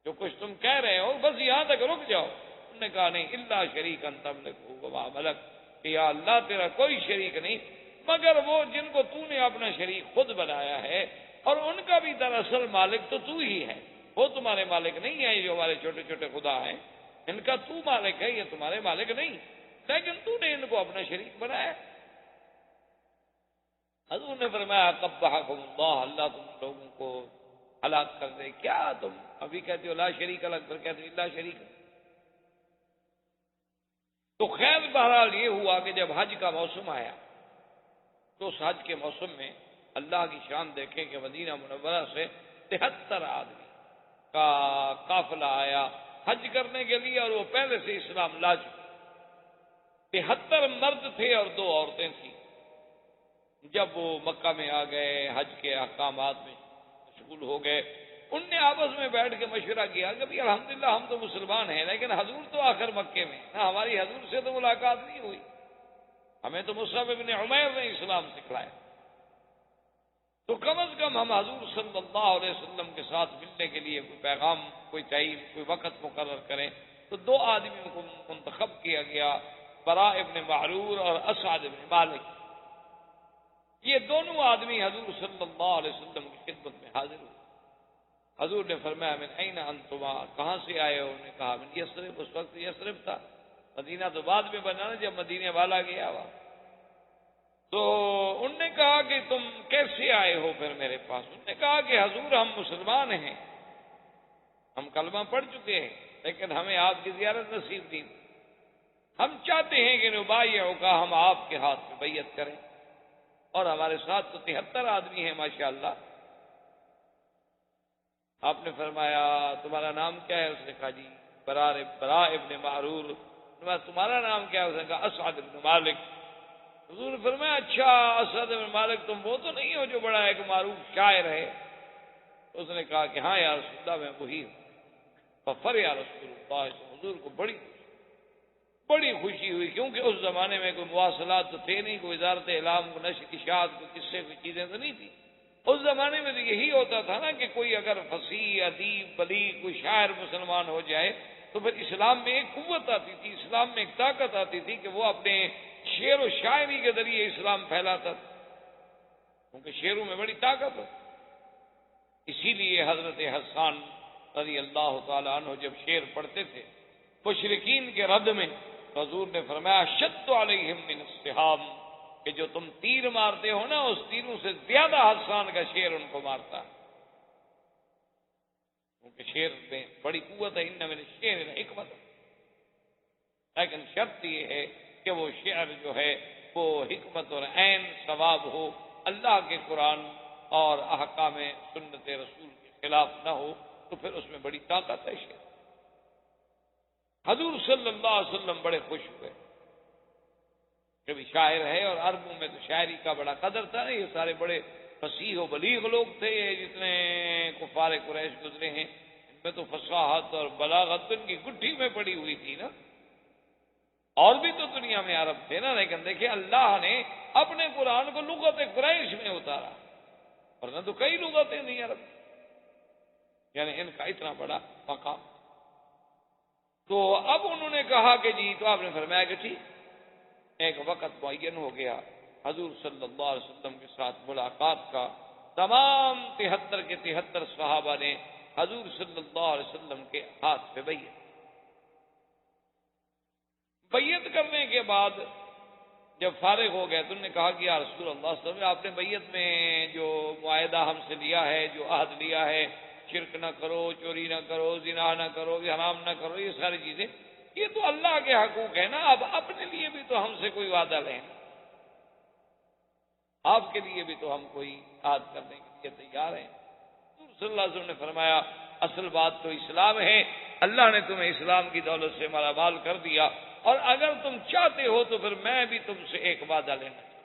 جو کچھ تم کہہ رہے ہو بس یہاں تک رک جاؤ. انہوں نے کہا نہیں، الا شریکا تملکہ وما ملک، کہ یا اللہ تیرا کوئی شریک نہیں مگر وہ جن کو تو نے اپنا شریک خود بنایا ہے، اور ان کا بھی دراصل مالک تو تو ہی ہے. وہ تمہارے مالک نہیں ہے، جو ہمارے چھوٹے چھوٹے خدا ہیں ان کا تو مالک ہے، یہ تمہارے مالک نہیں، لیکن تو نے ان کو اپنا شریک بنایا. حضور نے فرمایا قبحکم اللہ، اللہ تم لوگوں کو ہلاک کر دے. کیا تم ابھی کہتے ہو لا شریک الگ، پھر کہتے ہو اللہ شریک. تو خیر بہرحال یہ ہوا کہ جب حج کا موسم آیا تو اس حج کے موسم میں اللہ کی شان دیکھیں کہ مدینہ منورہ سے 73 آدمی کا قافلہ آیا حج کرنے کے لیے، اور وہ پہلے سے اسلام لا چکے. 73 مرد تھے اور 2 عورتیں تھیں. جب وہ مکہ میں آ گئے، حج کے احکامات میں مشغول ہو گئے، ان نے آپس میں بیٹھ کے مشورہ کیا کہ بھی الحمدللہ ہم تو مسلمان ہیں، لیکن حضور تو آخر مکے میں، نہ ہماری حضور سے تو ملاقات نہیں ہوئی، ہمیں تو مصعب بن عمیر نے اسلام سکھلایا، تو کم از کم ہم حضور صلی اللہ علیہ وسلم کے ساتھ ملنے کے لیے کوئی پیغام، کوئی ٹائم، کوئی وقت مقرر کریں. تو 2 آدمیوں کو منتخب کیا گیا، براء ابن معرور اور اسعد ابن مالک. یہ دونوں آدمی حضور صلی اللہ علیہ وسلم کی خدمت میں حاضر ہوئے. حضور نے فرمایا من این انتما، کہاں سے آئے ہو؟ انہوں نے کہا من یثرب، اس وقت یثرب تھا، مدینہ تو بعد میں بنا نا جب مدینے والا گیا ہوا۔ تو انہوں نے کہا کہ تم کیسے آئے ہو پھر میرے پاس؟ انہوں نے کہا کہ حضور ہم مسلمان ہیں، ہم کلمہ پڑھ چکے ہیں، لیکن ہمیں آپ کی زیارت نصیب نہیں، ہم چاہتے ہیں کہ نبایعو کا، ہم آپ کے ہاتھ میں بیعت کریں، اور ہمارے ساتھ تو 73 آدمی ہیں ماشاءاللہ۔ آپ نے فرمایا تمہارا نام کیا ہے؟ اس نے کہا جی براء ابن معرور۔ تمہارا نام کیا ہے؟ اس نے کہا اسعد ابن مالک۔ حضور نے فرمایا اچھا اسعد ابن مالک، تم وہ تو نہیں ہو جو بڑا ایک معروف شاعر ہے؟ اس نے کہا کہ ہاں یا رسول اللہ میں وہی ہوں۔ ففر یا رسول اللہ، حضور کو بڑی خوشی ہوئی، کیونکہ اس زمانے میں کوئی مواصلات تو تھے نہیں، کوئی وزارت اعلام، کو نشر اشاعت، کوئی قصے، کوئی چیزیں تو نہیں تھی۔ اس زمانے میں تو یہی ہوتا تھا نا کہ کوئی اگر فصیح، ادیب، بلیغ، کوئی شاعر مسلمان ہو جائے تو پھر اسلام میں ایک قوت آتی تھی، اسلام میں ایک طاقت آتی تھی کہ وہ اپنے شعر و شاعری کے ذریعے اسلام پھیلاتا تھا، کیونکہ شعروں میں بڑی طاقت ہے۔ اسی لیے حضرت حسان رضی اللہ تعالی عنہ جب شعر پڑھتے تھے مشرکین کے رد میں، تو حضور نے فرمایا شد علیہم من السہام، کہ جو تم تیر مارتے ہو نا اس تیروں سے زیادہ حسان کا شعر ان کو مارتا ہے، کیونکہ شعر میں بڑی قوت ہے، ان من الشعر حکمت، لیکن شرط یہ ہے کہ وہ شعر جو ہے وہ حکمت اور عین ثواب ہو، اللہ کے قرآن اور احکام سنت رسول کے خلاف نہ ہو، تو پھر اس میں بڑی طاقت ہے شعر۔ حضور صلی اللہ علیہ وسلم بڑے خوش ہوئے، کبھی شاعر ہے، اور عربوں میں تو شاعری کا بڑا قدر تھا، یہ سارے بڑے فصیح و بلیغ لوگ تھے، جتنے کفار قریش گزرے ہیں ان میں تو فصاحت اور بلاغت ان کی گٹھی میں پڑی ہوئی تھی نا۔ اور بھی تو دنیا میں عرب تھے نا، لیکن دیکھیں اللہ نے اپنے قرآن کو لغت قریش میں اتارا، ورنہ تو کئی لغتیں نہیں عرب، یعنی ان کا اتنا بڑا مقام۔ تو اب انہوں نے کہا کہ جی، تو آپ نے فرمایا کہ ٹھیک، ایک وقت معین ہو گیا حضور صلی اللہ علیہ وسلم کے ساتھ ملاقات کا۔ تمام 73 کے 73 صحابہ نے حضور صلی اللہ علیہ وسلم کے ہاتھ پہ بیعت کرنے کے بعد جب فارغ ہو گئے تو انہوں نے کہا کہ یا رسول اللہ صلی اللہ علیہ وسلم، آپ نے بیعت میں جو معاہدہ ہم سے لیا ہے، جو عہد لیا ہے، شرک نہ کرو، چوری نہ کرو، زنا نہ کرو، حرام نہ کرو، یہ ساری چیزیں یہ تو اللہ کے حقوق ہے نا، اب اپنے لیے بھی تو ہم سے کوئی وعدہ لیں، آپ کے لیے بھی تو ہم کوئی عہد کرنے کے لیے تیار ہیں۔ حضور صلی اللہ علیہ وسلم نے فرمایا اصل بات تو اسلام ہے، اللہ نے تمہیں اسلام کی دولت سے مالا مال کر دیا، اور اگر تم چاہتے ہو تو پھر میں بھی تم سے ایک وعدہ لینا چاہتا ہوں۔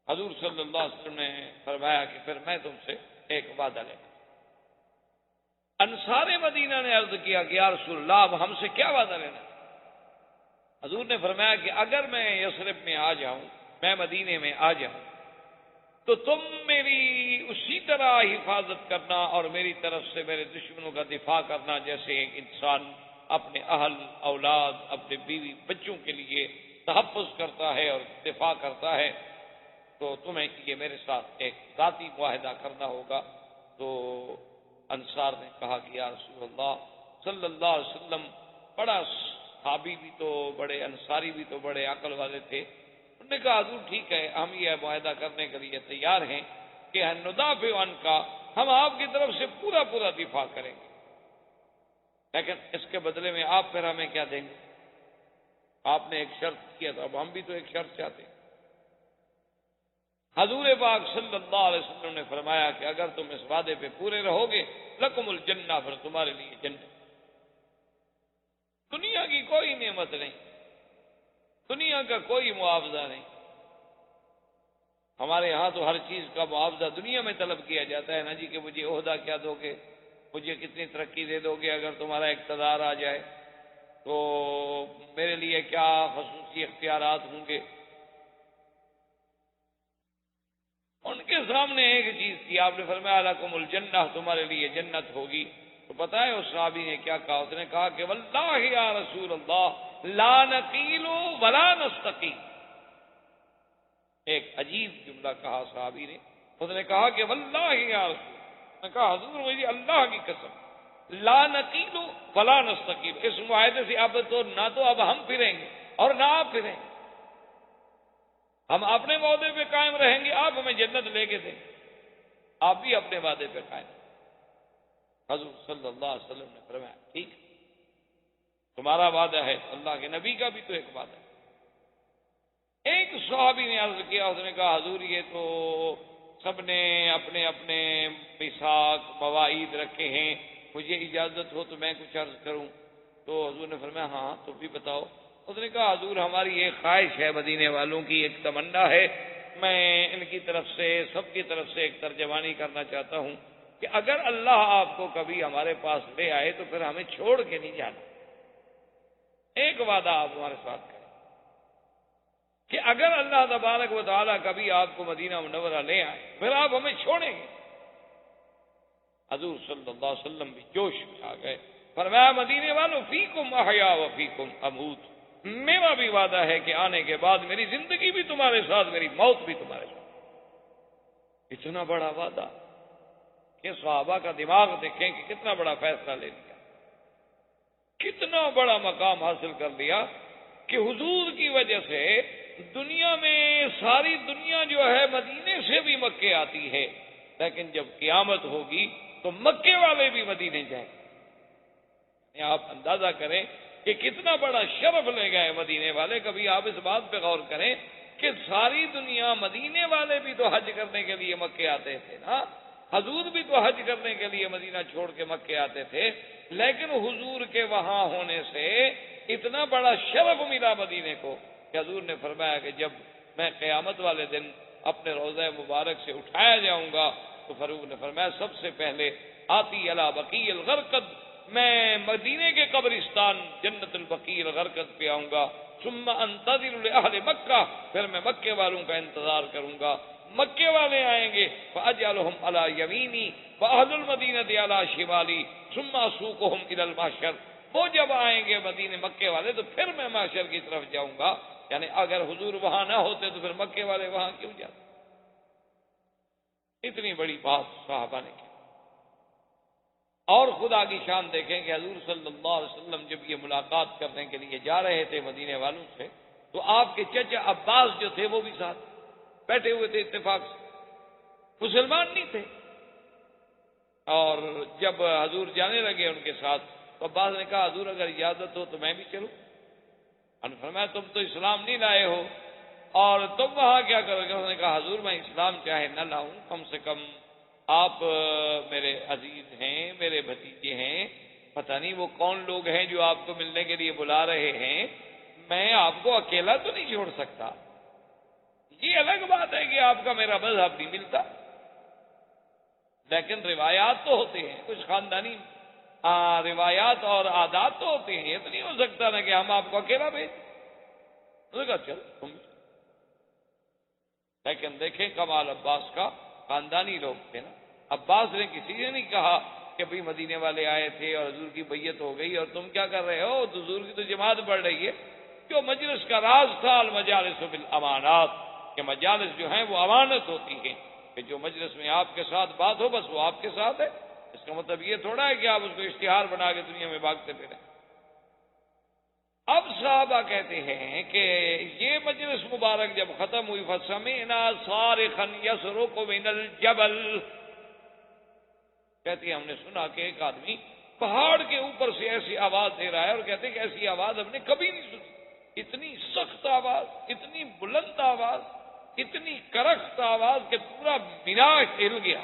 حضور صلی اللہ علیہ وسلم نے فرمایا کہ پھر میں تم سے ایک وعدہ لینا چاہتا ہوں۔ انصار مدینہ نے عرض کیا کہ یا رسول اللہ اب ہم سے کیا وعدہ لینا؟ حضور نے فرمایا کہ اگر میں یثرب میں آ جاؤں، میں مدینے میں آ جاؤں، تو تم میری اسی طرح حفاظت کرنا اور میری طرف سے میرے دشمنوں کا دفاع کرنا جیسے ایک انسان اپنے اہل، اولاد، اپنے بیوی بچوں کے لیے تحفظ کرتا ہے اور دفاع کرتا ہے، تو تمہیں یہ میرے ساتھ ایک ذاتی معاہدہ کرنا ہوگا۔ تو انصار نے کہا کہ یا رسول اللہ صلی اللہ علیہ وسلم، بڑا صحابی بھی تو بڑے، انصاری بھی تو بڑے عقل والے تھے، انہوں نے کہا حضور ٹھیک ہے، ہم یہ معاہدہ کرنے کے لیے تیار ہیں کہ ندافع عنک، ہم آپ کی طرف سے پورا دفاع کریں گے، لیکن اس کے بدلے میں آپ پھر ہمیں کیا دیں گے؟ آپ نے ایک شرط کیا تھا، اب ہم بھی تو ایک شرط چاہتے ہیں۔ حضور پاک صلی اللہ علیہ وسلم نے فرمایا کہ اگر تم اس وعدے پہ پورے رہو گے لکم الجنہ، پھر تمہارے لیے جنت، دنیا کی کوئی نعمت نہیں، دنیا کا کوئی معاوضہ نہیں۔ ہمارے ہاں تو ہر چیز کا معاوضہ دنیا میں طلب کیا جاتا ہے نا جی، کہ مجھے عہدہ کیا دو گے، مجھے کتنی ترقی دے دو گے اگر تمہارا اقتدار آ جائے، تو میرے لیے کیا خصوصی اختیارات ہوں گے۔ ان کے سامنے ایک چیز تھی، آپ نے فرمایا لکم الجنہ، تمہارے لیے جنت ہوگی۔ تو پتہ ہے اس صحابی نے کیا کہا؟ اس نے کہا کہ واللہ یا رسول اللہ لا نقیل ولا نستقی۔ ایک عجیب جملہ کہا صحابی نے، اس نے کہا کہ واللہ یا رسول، نے کہا حضور مجھے اللہ کی قسم لا نقیل ولا نستقیل، اس معاہدے سے اب تو نہ تو اب ہم پھریں گے اور نہ آپ پھریں گے، ہم اپنے وعدے پہ قائم رہیں گے، آپ ہمیں جنت لے کے دیں، آپ بھی اپنے وعدے پہ قائم رہیں۔ حضور صلی اللہ علیہ وسلم نے فرمایا ٹھیک ہے، تمہارا وعدہ ہے، اللہ کے نبی کا بھی تو ایک وعدہ ہے۔ ایک صحابی نے عرض کیا، اس نے کہا حضور یہ تو سب نے اپنے اپنے میثاق مواعید رکھے ہیں، مجھے اجازت ہو تو میں کچھ عرض کروں؟ تو حضور نے فرمایا ہاں تو بھی بتاؤ۔ اس نے کہا حضور ہماری ایک خواہش ہے، مدینے والوں کی ایک تمنا ہے، میں ان کی طرف سے سب کی طرف سے ایک ترجمانی کرنا چاہتا ہوں کہ اگر اللہ آپ کو کبھی ہمارے پاس لے آئے تو پھر ہمیں چھوڑ کے نہیں جانا، ایک وعدہ آپ ہمارے ساتھ کریں کہ اگر اللہ تبارک و تعالیٰ کبھی آپ کو مدینہ منورہ لے آئے پھر آپ ہمیں چھوڑیں گے۔ حضور صلی اللہ علیہ وسلم بھی جوش میں آ گئے، فرمایا مدینے والوں فیکم احیا و فیکم اموت، میرا بھی وعدہ ہے کہ آنے کے بعد میری زندگی بھی تمہارے ساتھ، میری موت بھی تمہارے ساتھ۔ اتنا بڑا وعدہ کہ صحابہ کا دماغ دیکھیں کہ کتنا بڑا فیصلہ لے لیا، کتنا بڑا مقام حاصل کر لیا کہ حضور کی وجہ سے دنیا میں ساری دنیا جو ہے مدینے سے بھی مکے آتی ہے، لیکن جب قیامت ہوگی تو مکے والے بھی مدینے جائیں گے۔ آپ اندازہ کریں کہ کتنا بڑا شرف لے گئے مدینے والے۔ کبھی آپ اس بات پہ غور کریں کہ ساری دنیا، مدینے والے بھی تو حج کرنے کے لیے مکے آتے تھے نا، حضور بھی تو حج کرنے کے لیے مدینہ چھوڑ کے مکے آتے تھے، لیکن حضور کے وہاں ہونے سے اتنا بڑا شرف ملا مدینے کو کہ حضور نے فرمایا کہ جب میں قیامت والے دن اپنے روضہ مبارک سے اٹھایا جاؤں گا تو فاروق نے فرمایا سب سے پہلے آتی علی بقیع الغرقد، میں مدینے کے قبرستان جنت البقیع الغرقد پہ آؤں گا، ثم انتظر لاہل مکہ، پھر میں مکے والوں کا انتظار کروں گا، مکے والے آئیں گے فاجعلهم علی یمینی واہل المدینہ علی شمالی ثم اسوقهم الی المحشر، وہ جب آئیں گے مدینے مکے والے تو پھر میں محشر کی طرف جاؤں گا۔ یعنی اگر حضور وہاں نہ ہوتے تو پھر مکے والے وہاں کیوں جاتے؟ اتنی بڑی بات صحابہ نے کی۔ اور خدا کی شان دیکھیں کہ حضور صلی اللہ علیہ وسلم جب یہ ملاقات کرنے کے لیے جا رہے تھے مدینے والوں سے تو آپ کے چچا عباس جو تھے وہ بھی ساتھ بیٹھے ہوئے تھے، اتفاق سے مسلمان نہیں تھے، اور جب حضور جانے لگے ان کے ساتھ تو عباس نے کہا حضور اگر اجازت ہو تو میں بھی چلوں؟ انہوں نے فرمایا تم تو اسلام نہیں لائے ہو اور تم وہاں کیا کرو گے؟ انہوں نے کہا حضور میں اسلام چاہے نہ لاؤں، کم سے کم آپ میرے عزیز ہیں، میرے بھتیجے ہیں، پتہ نہیں وہ کون لوگ ہیں جو آپ کو ملنے کے لیے بلا رہے ہیں، میں آپ کو اکیلا تو نہیں چھوڑ سکتا۔ یہ الگ بات ہے کہ آپ کا میرا مذہب نہیں ملتا، لیکن روایات تو ہوتے ہیں، کچھ خاندانی روایات اور عادات تو ہوتے ہیں، یہ تو نہیں ہو سکتا نا کہ ہم آپ کو اکیلا بھیج۔ انہوں نے کہا چل تم، لیکن دیکھیں کمال عباس کا، خاندانی لوگ تھے نا۔ عباس نے کسی نے نہیں کہا کہ بھئی مدینے والے آئے تھے اور حضور کی بیعت ہو گئی اور تم کیا کر رہے ہو، حضور کی تو جماعت بڑھ رہی ہے۔ جو مجلس کا راز تھا المجالس بالامانات، کہ مجالس جو ہیں وہ امانت ہوتی ہیں، کہ جو مجلس میں آپ کے ساتھ بات ہو بس وہ آپ کے ساتھ ہے، اس کا مطلب یہ تھوڑا ہے کہ آپ اس کو اشتہار بنا کے دنیا میں بھاگتے پھریں۔ اب صحابہ کہتے ہیں کہ یہ مجلس مبارک جب ختم ہوئی فسمعنا صارخا یصرخ من الجبل، کہتے ہیں ہم نے سنا کہ ایک آدمی پہاڑ کے اوپر سے ایسی آواز دے رہا ہے، اور کہتے ہیں کہ ایسی آواز ہم نے کبھی نہیں سنی، اتنی سخت آواز، اتنی بلند آواز، اتنی کرخت آواز کہ پورا بنا ہل گیا۔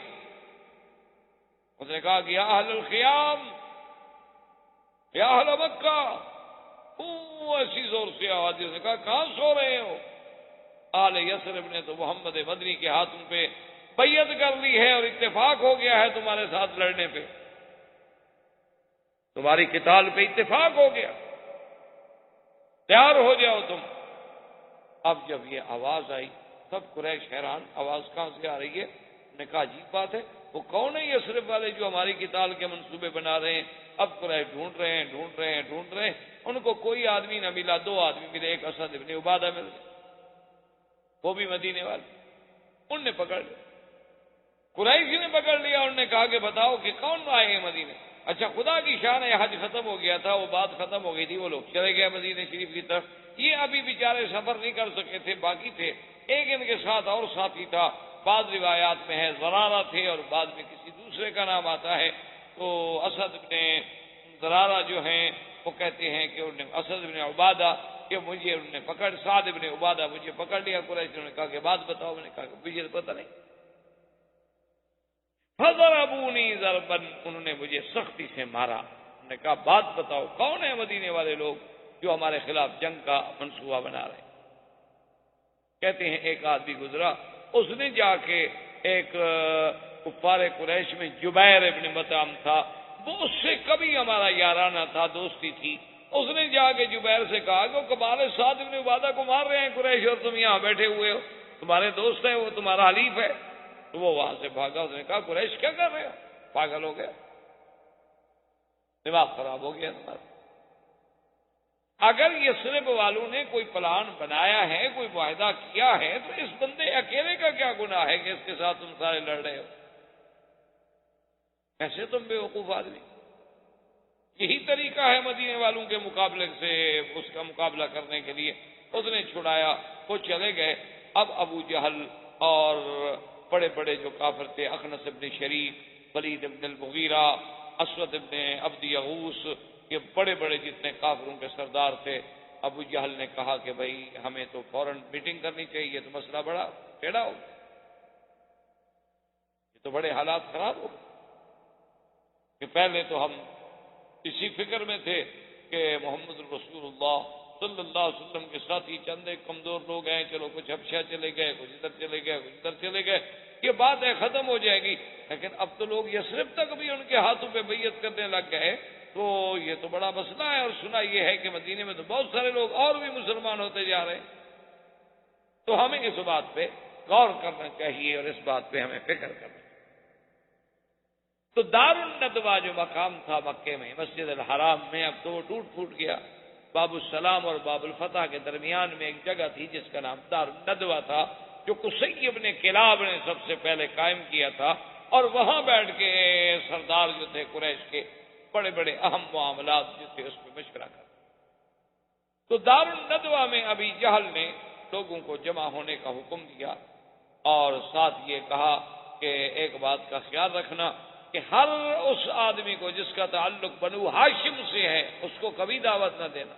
اس نے کہا کہ یا اہل الخیام، یا اہل مکہ، ایسی زور سے آواز دی۔ اس نے کہا کہاں سو رہے ہو؟ آل یثرب نے تو محمد مدنی کے ہاتھوں پہ بیعت کر لی ہے اور اتفاق ہو گیا ہے تمہارے ساتھ لڑنے پہ، تمہاری قتال پہ اتفاق ہو گیا، تیار ہو جاؤ تم۔ اب جب یہ آواز آئی سب قریش حیران، آواز کہاں سے آ رہی ہے؟ انہوں نے کہا عجیب بات ہے، وہ کون ہے یثرب والے جو ہماری قتال کے منصوبے بنا رہے ہیں؟ اب قریش ڈھونڈ رہے ہیں، ان کو کوئی آدمی نہ ملا، دو آدمی ملے، ایک اسد ابن عبادہ مل گئے، وہ بھی مدینے والے، ان نے پکڑ لیا۔ قریشی نے پکڑ لیا، انہوں نے کہا کہ بتاؤ کہ کون آئے ہیں مدینے؟ اچھا خدا کی شان ہے، حج ختم ہو گیا تھا، وہ بات ختم ہو گئی تھی، وہ لوگ چلے گئے مدینے شریف کی طرف، یہ ابھی بیچارے سفر نہیں کر سکے تھے، باقی تھے۔ ایک ان کے ساتھ اور ساتھی تھا، بعض روایات میں ہے زرارہ تھے اور بعد میں کسی دوسرے کا نام آتا ہے۔ تو اسد بن زرارہ جو ہیں وہ کہتے ہیں کہ انہوں نے اسد بن عبادہ کہ مجھے انہوں نے پکڑ، سعد بن عبادہ مجھے پکڑ لیا قریشیوں نے کہا کہ بات بتاؤ، میں نے کہا کہ مجھے تو پتہ نہیں۔ فضربونی ضربا، انہوں نے مجھے سختی سے مارا۔ انہوں نے کہا بات بتاؤ کون ہے مدینے والے لوگ جو ہمارے خلاف جنگ کا منصوبہ بنا رہے ہیں؟ کہتے ہیں ایک آدمی گزرا، اس نے جا کے ایک کفار قریش میں جبیر ابن مطعم تھا، وہ اس سے کبھی ہمارا یارانہ تھا، دوستی تھی، اس نے جا کے جبیر سے کہا کہ وہ کبارے سعد ابن عبادہ کو مار رہے ہیں قریش اور تم یہاں بیٹھے ہوئے ہو، تمہارے دوست ہیں، وہ تمہارا حلیف ہے۔ تو وہ وہاں سے بھاگا، اس نے کہا قریش کیا کر رہے ہو، پاگل ہو گیا، دماغ خراب ہو گیا تمہارا۔ اگر یثرب والوں نے کوئی پلان بنایا ہے، کوئی معاہدہ کیا ہے، تو اس بندے اکیلے کا کیا گناہ ہے کہ اس کے ساتھ تم سارے لڑ رہے ہو؟ کیسے تم بے وقوف آدمی؟ یہی طریقہ ہے مدینے والوں کے مقابلے سے اس کا مقابلہ کرنے کے لیے۔ اس نے چھڑایا، وہ چلے گئے۔ اب ابو جہل اور بڑے بڑے جو کافر تھے، اخنس ابن شریک، ولید ابن المغیرہ، اسود ابن عبد یغوث، یہ بڑے بڑے جتنے کافروں کے سردار تھے، ابو جہل نے کہا کہ بھائی ہمیں تو فوراً میٹنگ کرنی چاہیے، تو مسئلہ بڑا ٹیڑھا ہو، یہ تو بڑے حالات خراب ہو کہ پہلے تو ہم اسی فکر میں تھے کہ محمد رسول اللہ صلی اللہ علیہ وسلم کے ساتھی چند ایک کمزور لوگ ہیں، چلو کچھ حبشہ چلے گئے، کچھ ادھر چلے گئے، کچھ ادھر چلے گئے، یہ بات ہے ختم ہو جائے گی۔ لیکن اب تو لوگ یثرب تک بھی ان کے ہاتھوں پہ بیعت کرنے لگ گئے، تو یہ تو بڑا مسئلہ ہے۔ اور سنا یہ ہے کہ مدینے میں تو بہت سارے لوگ اور بھی مسلمان ہوتے جا رہے ہیں، تو ہمیں اس بات پہ غور کرنا چاہیے اور اس بات پہ ہمیں فکر کرنا چاہیے۔ تو دار الندوہ جو مقام تھا مکے میں، مسجد الحرام میں، اب تو وہ ٹوٹ پھوٹ گیا۔ باب السلام اور باب الفتح کے درمیان میں ایک جگہ تھی جس کا نام دار الندوہ تھا، جو قصی ابن کلاب نے سب سے پہلے قائم کیا تھا، اور وہاں بیٹھ کے سردار جو تھے قریش کے، بڑے بڑے اہم معاملات جو تھے اس پہ مشورہ کرتے۔ تو دار الندوہ میں ابی جہل نے لوگوں کو جمع ہونے کا حکم دیا، اور ساتھ یہ کہا کہ ایک بات کا خیال رکھنا کہ ہر اس آدمی کو جس کا تعلق بنو ہاشم سے ہے اس کو کبھی دعوت نہ دینا۔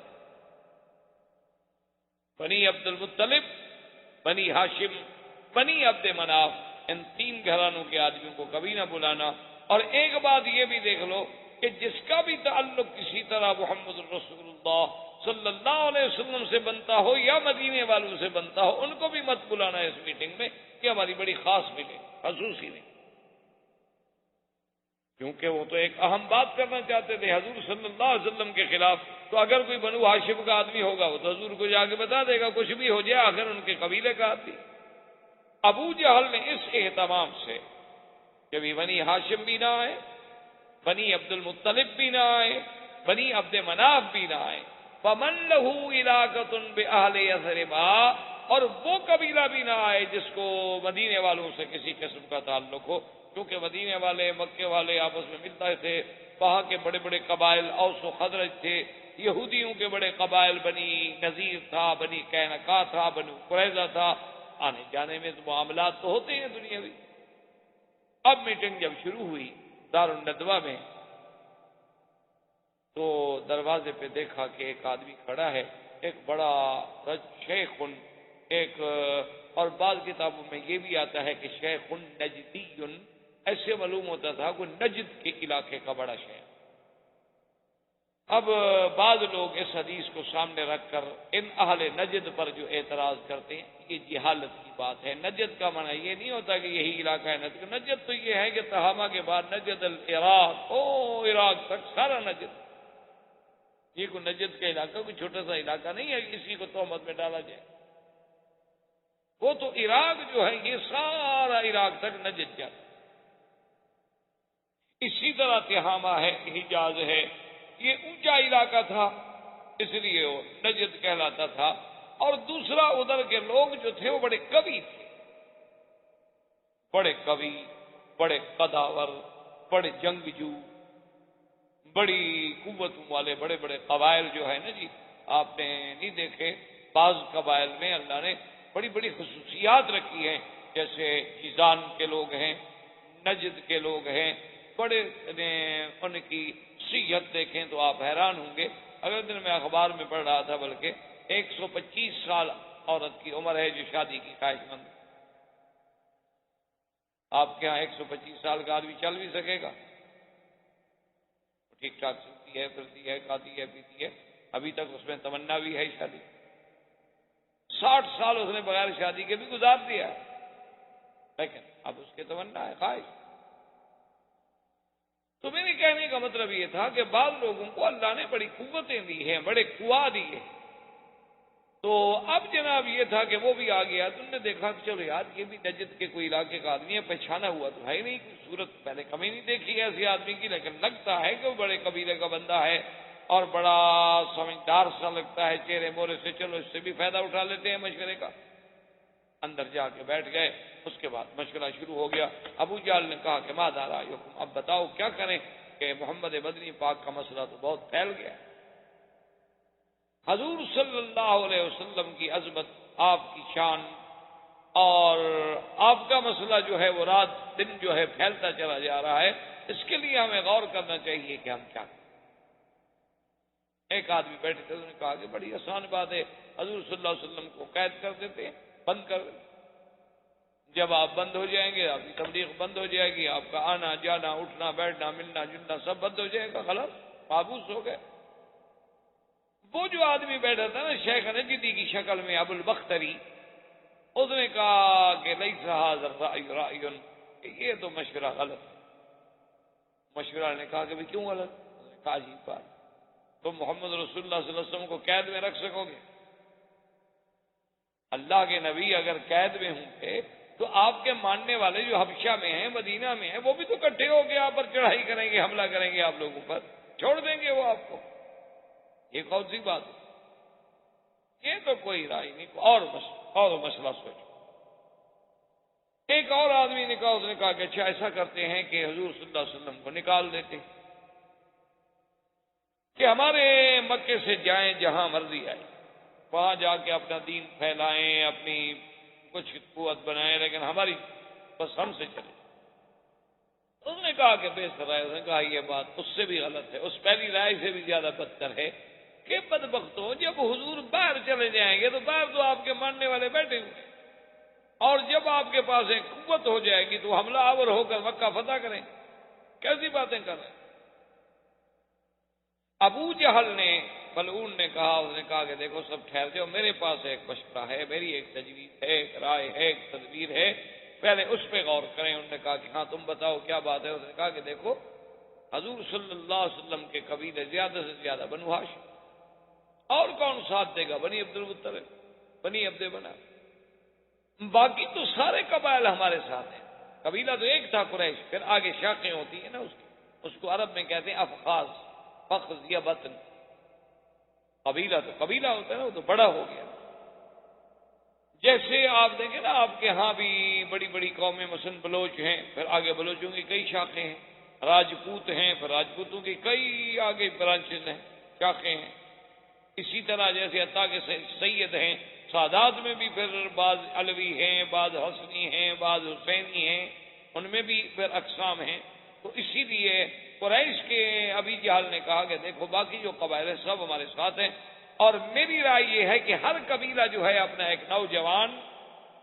بنی عبد المطلب، بنی ہاشم، بنی عبد مناف، ان تین گھرانوں کے آدمیوں کو کبھی نہ بلانا۔ اور ایک بات یہ بھی دیکھ لو کہ جس کا بھی تعلق کسی طرح محمد رسول اللہ صلی اللہ علیہ وسلم سے بنتا ہو یا مدینے والوں سے بنتا ہو، ان کو بھی مت بلانا اس میٹنگ میں کہ ہماری بڑی خاص ملے، خصوصی نہیں، کیونکہ وہ تو ایک اہم بات کرنا چاہتے تھے حضور صلی اللہ علیہ وسلم کے خلاف۔ تو اگر کوئی بنو ہاشم کا آدمی ہوگا وہ تو حضور کو جا کے بتا دے گا، کچھ بھی ہو جائے آخر ان کے قبیلے کا آدمی۔ ابو جہل نے اس اہتمام سے کہ بنی ہاشم بھی نہ آئے، بنی عبد المطلب بھی نہ آئے، بنی عبد مناف بھی نہ آئے، فمن لہ علاقۃ بأہل یثرب، اور وہ قبیلہ بھی نہ آئے جس کو مدینے والوں سے کسی قسم کا تعلق ہو، کیونکہ مدینے والے مکے والے آپس میں ملتے تھے۔ وہاں کے بڑے بڑے قبائل اوس و خزرج تھے، یہودیوں کے بڑے قبائل بنی نذیر تھا، بنی قینقاع تھا، بنی قریظہ تھا، آنے جانے میں تو معاملات تو ہوتے ہیں دنیاوی۔ اب میٹنگ جب شروع ہوئی دار الندوہ میں، تو دروازے پہ دیکھا کہ ایک آدمی کھڑا ہے، ایک بڑا شیخ، ایک، اور بعض کتابوں میں یہ بھی آتا ہے کہ شیخ نجدی، ایسے معلوم ہوتا تھا کوئی نجد کے علاقے کا بڑا شیخ۔ اب بعض لوگ اس حدیث کو سامنے رکھ کر ان اہل نجد پر جو اعتراض کرتے ہیں، یہ جہالت کی بات ہے۔ نجد کا معنی یہ نہیں ہوتا کہ یہی علاقہ ہے نجد، نجد تو یہ ہے کہ تہامہ کے بعد نجد العراق، عراق تک سارا نجد، یہ کوئی نجد کا علاقہ کوئی چھوٹا سا علاقہ نہیں ہے کسی کو تہمت میں ڈالا جائے، وہ تو عراق جو ہے یہ سارا عراق تک نجد جاتا۔ اسی طرح تہامہ ہے، حجاز ہے، یہ اونچا علاقہ تھا اس لیے وہ نجد کہلاتا تھا۔ اور دوسرا ادھر کے لوگ جو تھے وہ بڑے کوی تھے، بڑے کوی، بڑے قداور، بڑے جنگجو، بڑی قوتوں والے بڑے بڑے قبائل جو ہے نا جی، آپ نے نہیں دیکھے بعض قبائل میں اللہ نے بڑی بڑی خصوصیات رکھی ہیں، جیسے جیزان کے لوگ ہیں، نجد کے لوگ ہیں، بڑے ان کی صحت دیکھیں تو آپ حیران ہوں گے۔ اگلے دن میں اخبار میں پڑھ رہا تھا، بلکہ 125 سال عورت کی عمر ہے جو شادی کی خواہش مند۔ آپ کے ہاں 125 سال کا آدمی چل بھی سکے گا؟ ٹھیک ٹھاک چلتی ہے، پھرتی ہے، کھاتی ہے، پیتی ہے، ابھی تک اس میں تمنا بھی ہے شادی۔ 60 سال اس نے بغیر شادی کے بھی گزار دیا، لیکن اب اس کے تمنا ہے، خواہش۔ تو میرے کہنے کا مطلب یہ تھا کہ بعض لوگوں کو اللہ نے بڑی قوتیں دی ہیں، بڑے قوا دیے، تو اب جناب یہ تھا کہ وہ بھی آ گیا۔ تم نے دیکھا کہ چلو یار یہ بھی نجد کے کوئی علاقے کا آدمی ہے، پہچانا ہوا تو ہے نہیں، کوئی صورت پہلے کبھی نہیں دیکھی ایسے آدمی کی، لیکن لگتا ہے کہ وہ بڑے قبیلے کا بندہ ہے اور بڑا سمجھدار سا لگتا ہے چہرے مورے سے، چلو اس سے بھی فائدہ اٹھا لیتے ہیں مشورے کا۔ اندر جا کے بیٹھ گئے، اس کے بعد مشورہ شروع ہو گیا۔ ابو جہل نے کہا کہ ماذا رأیکم، اب بتاؤ کیا کریں، کہ محمد مدنی پاک کا مسئلہ تو بہت پھیل گیا۔ حضور صلی اللہ علیہ وسلم کی عظمت، آپ کی شان اور آپ کا مسئلہ جو ہے وہ رات دن جو ہے پھیلتا چلا جا رہا ہے، اس کے لیے ہمیں غور کرنا چاہیے کہ ہم کیا کریں۔ ایک آدمی بیٹھے تھے، انہوں نے کہا کہ بڑی آسان بات ہے، حضور صلی اللہ علیہ وسلم کو قید کر دیتے ہیں، بند کر دیتے، جب آپ بند ہو جائیں گے آپ کی تبلیغ بند ہو جائے گی، آپ کا آنا جانا اٹھنا بیٹھنا ملنا جلنا سب بند ہو جائے گا، خلاص محبوس ہو گئے۔ وہ جو آدمی بیٹھا تھا نا شیخ نجدی کی شکل میں، ابو البختری، اس نے کہا کہ لیس ھذا الرأی رأی، کہ یہ تو مشورہ غلط ہے۔ مشورہ نے کہا کہ بھی کیوں غلط؟ اس نے کہا عجیب بات، تم محمد رسول اللہ صلی اللہ علیہ وسلم کو قید میں رکھ سکو گے؟ اللہ کے نبی اگر قید میں ہوں گے تو آپ کے ماننے والے جو حبشہ میں ہیں، مدینہ میں ہیں، وہ بھی تو اکٹھے ہو کے آپ پر چڑھائی کریں گے، حملہ کریں گے آپ لوگوں پر، چھوڑ دیں گے وہ آپ کو؟ یہ کون سی بات ہے؟ یہ تو کوئی رائے نہیں، اور مسئلہ سوچو۔ ایک اور آدمی نے کہا، اس نے کہا کہ اچھا ایسا کرتے ہیں کہ حضور صلی اللہ علیہ وسلم کو نکال دیتے ہیں، کہ ہمارے مکے سے جائیں جہاں مرضی آئے، وہاں جا کے اپنا دین پھیلائیں، اپنی کچھ قوت بنائیں، لیکن ہماری بس ہم سے چلے۔ اس نے کہا کہ بہتر ہے، اس نے کہا یہ بات اس سے بھی غلط ہے، اس پہلی رائے سے بھی زیادہ بدتر ہے کہ بدبختوں، جب حضور باہر چلے جائیں گے تو باہر تو آپ کے ماننے والے بیٹھے ہوئے ہیں، اور جب آپ کے پاس ایک قوت ہو جائے گی تو حملہ آور ہو کر مکہ فتح کریں، کیسی باتیں کر رہے ہیں؟ ابو جہل نے ملعون نے کہا، اس نے کہا کہ دیکھو سب ٹھہر جاؤ، میرے پاس ایک مشورہ ہے، میری ایک تجویز ہے، ایک رائے ہے، ایک تدبیر ہے، پہلے اس پہ غور کریں۔ انہوں نے کہا کہ ہاں تم بتاؤ کیا بات ہے؟ اس نے کہا کہ دیکھو حضور صلی اللہ علیہ وسلم کے قبیلے زیادہ سے زیادہ بنو ہاشم، اور کون ساتھ دے گا؟ بنی عبد المطلب، بنی عبد مناف، باقی تو سارے قبائل ہمارے ساتھ ہیں۔ قبیلہ تو ایک تھا قریش، پھر آگے شاخیں ہوتی ہیں نا اس کو عرب میں کہتے ہیں افخاذ، فخذ یا بطن۔ قبیلہ تو قبیلہ ہوتا ہے نا، وہ تو بڑا ہو گیا۔ جیسے آپ دیکھیں نا آپ کے ہاں بھی بڑی بڑی قومیں، مثلا بلوچ ہیں، پھر آگے بلوچوں کی کئی شاخیں ہیں، راجپوت ہیں، پھر راجپوتوں کی کئی آگے برانچز ہیں، شاخیں ہیں۔ اسی طرح جیسے عطا کے سید ہیں، سادات میں بھی پھر بعض علوی ہیں، بعض حسنی ہیں، بعض حسینی ہیں، ان میں بھی پھر اقسام ہیں۔ تو اسی لیے قریش کے ابی جہل نے کہا کہ دیکھو باقی جو قبائل ہیں سب ہمارے ساتھ ہیں، اور میری رائے یہ ہے کہ ہر قبیلہ جو ہے اپنا ایک نوجوان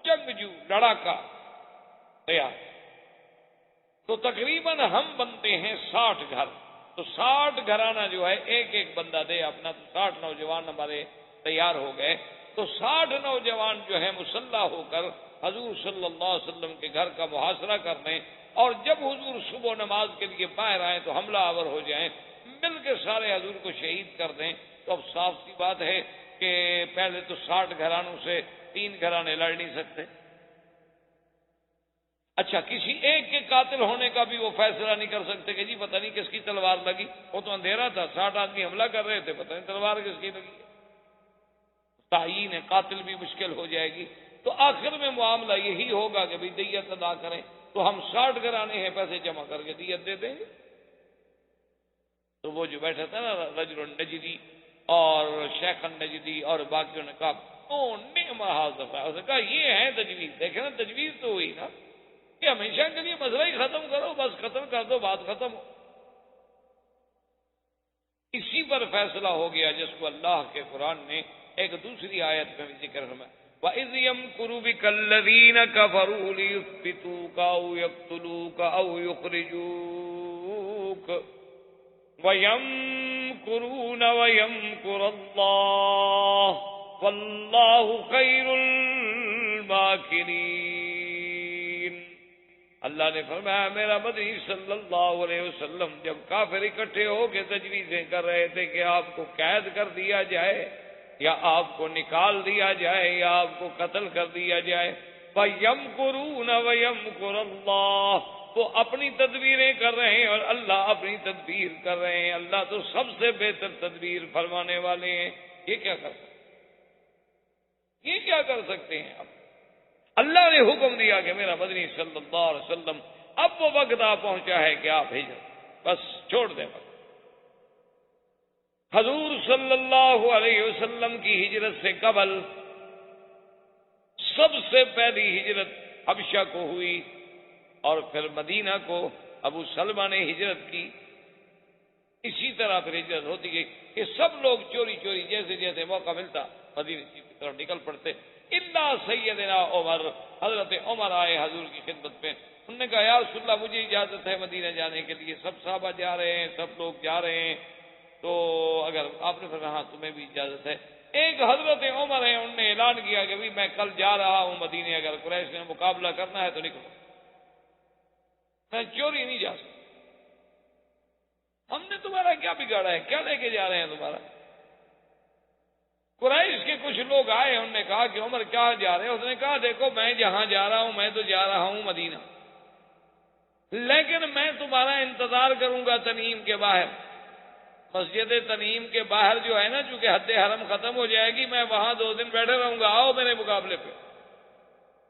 جنگجو لڑاکا تیار، تو تقریباً ہم بنتے ہیں 60 گھر، تو 60 گھرانہ جو ہے ایک ایک بندہ دے اپنا، تو 60 نوجوان ہمارے تیار ہو گئے۔ تو 60 نوجوان جو ہے مسلح ہو کر حضور صلی اللہ علیہ وسلم کے گھر کا محاصرہ کر لیں، اور جب حضور صبح نماز کے لیے باہر آئیں تو حملہ آور ہو جائیں، مل کے سارے حضور کو شہید کر دیں۔ تو اب صاف سی بات ہے کہ پہلے تو 60 گھرانوں سے 3 گھرانے لڑ نہیں سکتے۔ اچھا کسی ایک کے قاتل ہونے کا بھی وہ فیصلہ نہیں کر سکتے کہ جی پتہ نہیں کس کی تلوار لگی، وہ تو اندھیرا تھا، 60 آدمی حملہ کر رہے تھے، پتہ نہیں تلوار کس کی لگی ہے۔ تعیین قاتل بھی مشکل ہو جائے گی۔ تو آخر میں معاملہ یہی ہوگا کہ بھی دیت ادا کریں، تو ہم 60 گھرانے ہیں پیسے جمع کر کے دیت دے دیں گے. تو وہ جو بیٹھا تھا نا رجل النجدی اور شیخ النجدی اور باقیوں نے کہا نعم ھذا، اس نے کہا یہ ہے تجویز. دیکھیں نا تجویز تو ہوئی نا کہ ہمیشہ کے لیے مسئلہ ہی ختم کرو، بس ختم کر دو، بات ختم ہو. اسی پر فیصلہ ہو گیا جس کو اللہ کے قرآن نے ایک دوسری آیت میں بھی ذکر فرمایا وَإِذْ يَمْكُرُ بِكَ الَّذِينَ كَفَرُوا لِيُثْبِتُوكَ أَوْ يَقْتُلُوكَ أَوْ يُخْرِجُوكَ وَيَمْكُرُونَ وَيَمْكُرُ اللَّهُ وَاللَّهُ خَيْرُ الْمَاكِرِينَ. اللہ نے فرمایا میرا مدنی صلی اللہ علیہ وسلم جب کافر اکٹھے ہو کے تجویزیں کر رہے تھے کہ آپ کو قید کر دیا جائے یا آپ کو نکال دیا جائے یا آپ کو قتل کر دیا جائے، وَيَمْكُرُونَ وَيَمْكُرُ اللَّهُ، وہ اپنی تدبیریں کر رہے ہیں اور اللہ اپنی تدبیر کر رہے ہیں. اللہ تو سب سے بہتر تدبیر فرمانے والے ہیں. یہ کیا کر سکتے ہیں؟ یہ کیا کر سکتے ہیں؟ اللہ نے حکم دیا کہ میرا مدنی صلی اللہ علیہ وسلم اب وہ وقت آ پہنچا ہے کہ آپ ہجرت بس چھوڑ دیں. حضور صلی اللہ علیہ وسلم کی ہجرت سے قبل سب سے پہلی ہجرت حبشہ کو ہوئی اور پھر مدینہ کو ابو سلمہ نے ہجرت کی. اسی طرح پھر ہجرت ہوتی گئی کہ سب لوگ چوری چوری جیسے جیسے موقع ملتا مدینہ کی طرف نکل پڑتے. الا سیدنا عمر، حضرت عمر آئے حضور کی خدمت میں. انہوں نے کہا یا رسول اللہ مجھے اجازت ہے مدینہ جانے کے لیے، سب صحابہ جا رہے ہیں، سب لوگ جا رہے ہیں، تو اگر آپ نے فرمایا ہاں تمہیں بھی اجازت ہے. ایک حضرت عمر ہے، انہوں نے اعلان کیا کہ میں کل جا رہا ہوں مدینے، اگر قریش نے مقابلہ کرنا ہے تو نکلو، میں چوری نہیں جا سکتا. ہم نے تمہارا کیا بگاڑا ہے؟ کیا لے کے جا رہے ہیں تمہارا؟ قریش کے کچھ لوگ آئے، انہوں نے کہا کہ عمر کیا جا رہے ہیں؟ اس نے کہا دیکھو میں جہاں جا رہا ہوں میں تو جا رہا ہوں مدینہ، لیکن میں تمہارا انتظار کروں گا تنعیم کے باہر. مسجد تنعیم کے باہر جو ہے نا، چونکہ حد حرم ختم ہو جائے گی، میں وہاں 2 دن بیٹھے رہوں گا، آؤ میرے مقابلے پہ.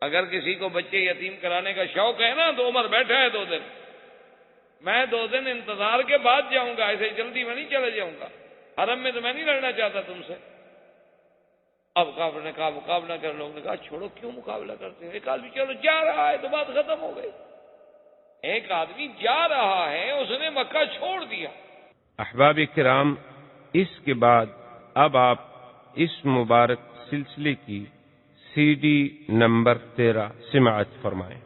اگر کسی کو بچے یتیم کرانے کا شوق ہے نا تو عمر بیٹھا ہے 2 دن، میں 2 دن انتظار کے بعد جاؤں گا، ایسے جلدی میں نہیں چلے جاؤں گا، حرم میں تو میں نہیں لڑنا چاہتا تم سے. اب کافر نے کہا مقابلہ کر، لوگوں نے کہا چھوڑو کیوں مقابلہ کرتے ہیں، ایک آدمی چلو جا رہا ہے تو بات ختم ہو گئی. ایک آدمی جا رہا ہے، اس نے مکہ چھوڑ دیا. احباب کرام، اس کے بعد اب آپ اس مبارک سلسلے کی CD نمبر 13 سماعت فرمائیں.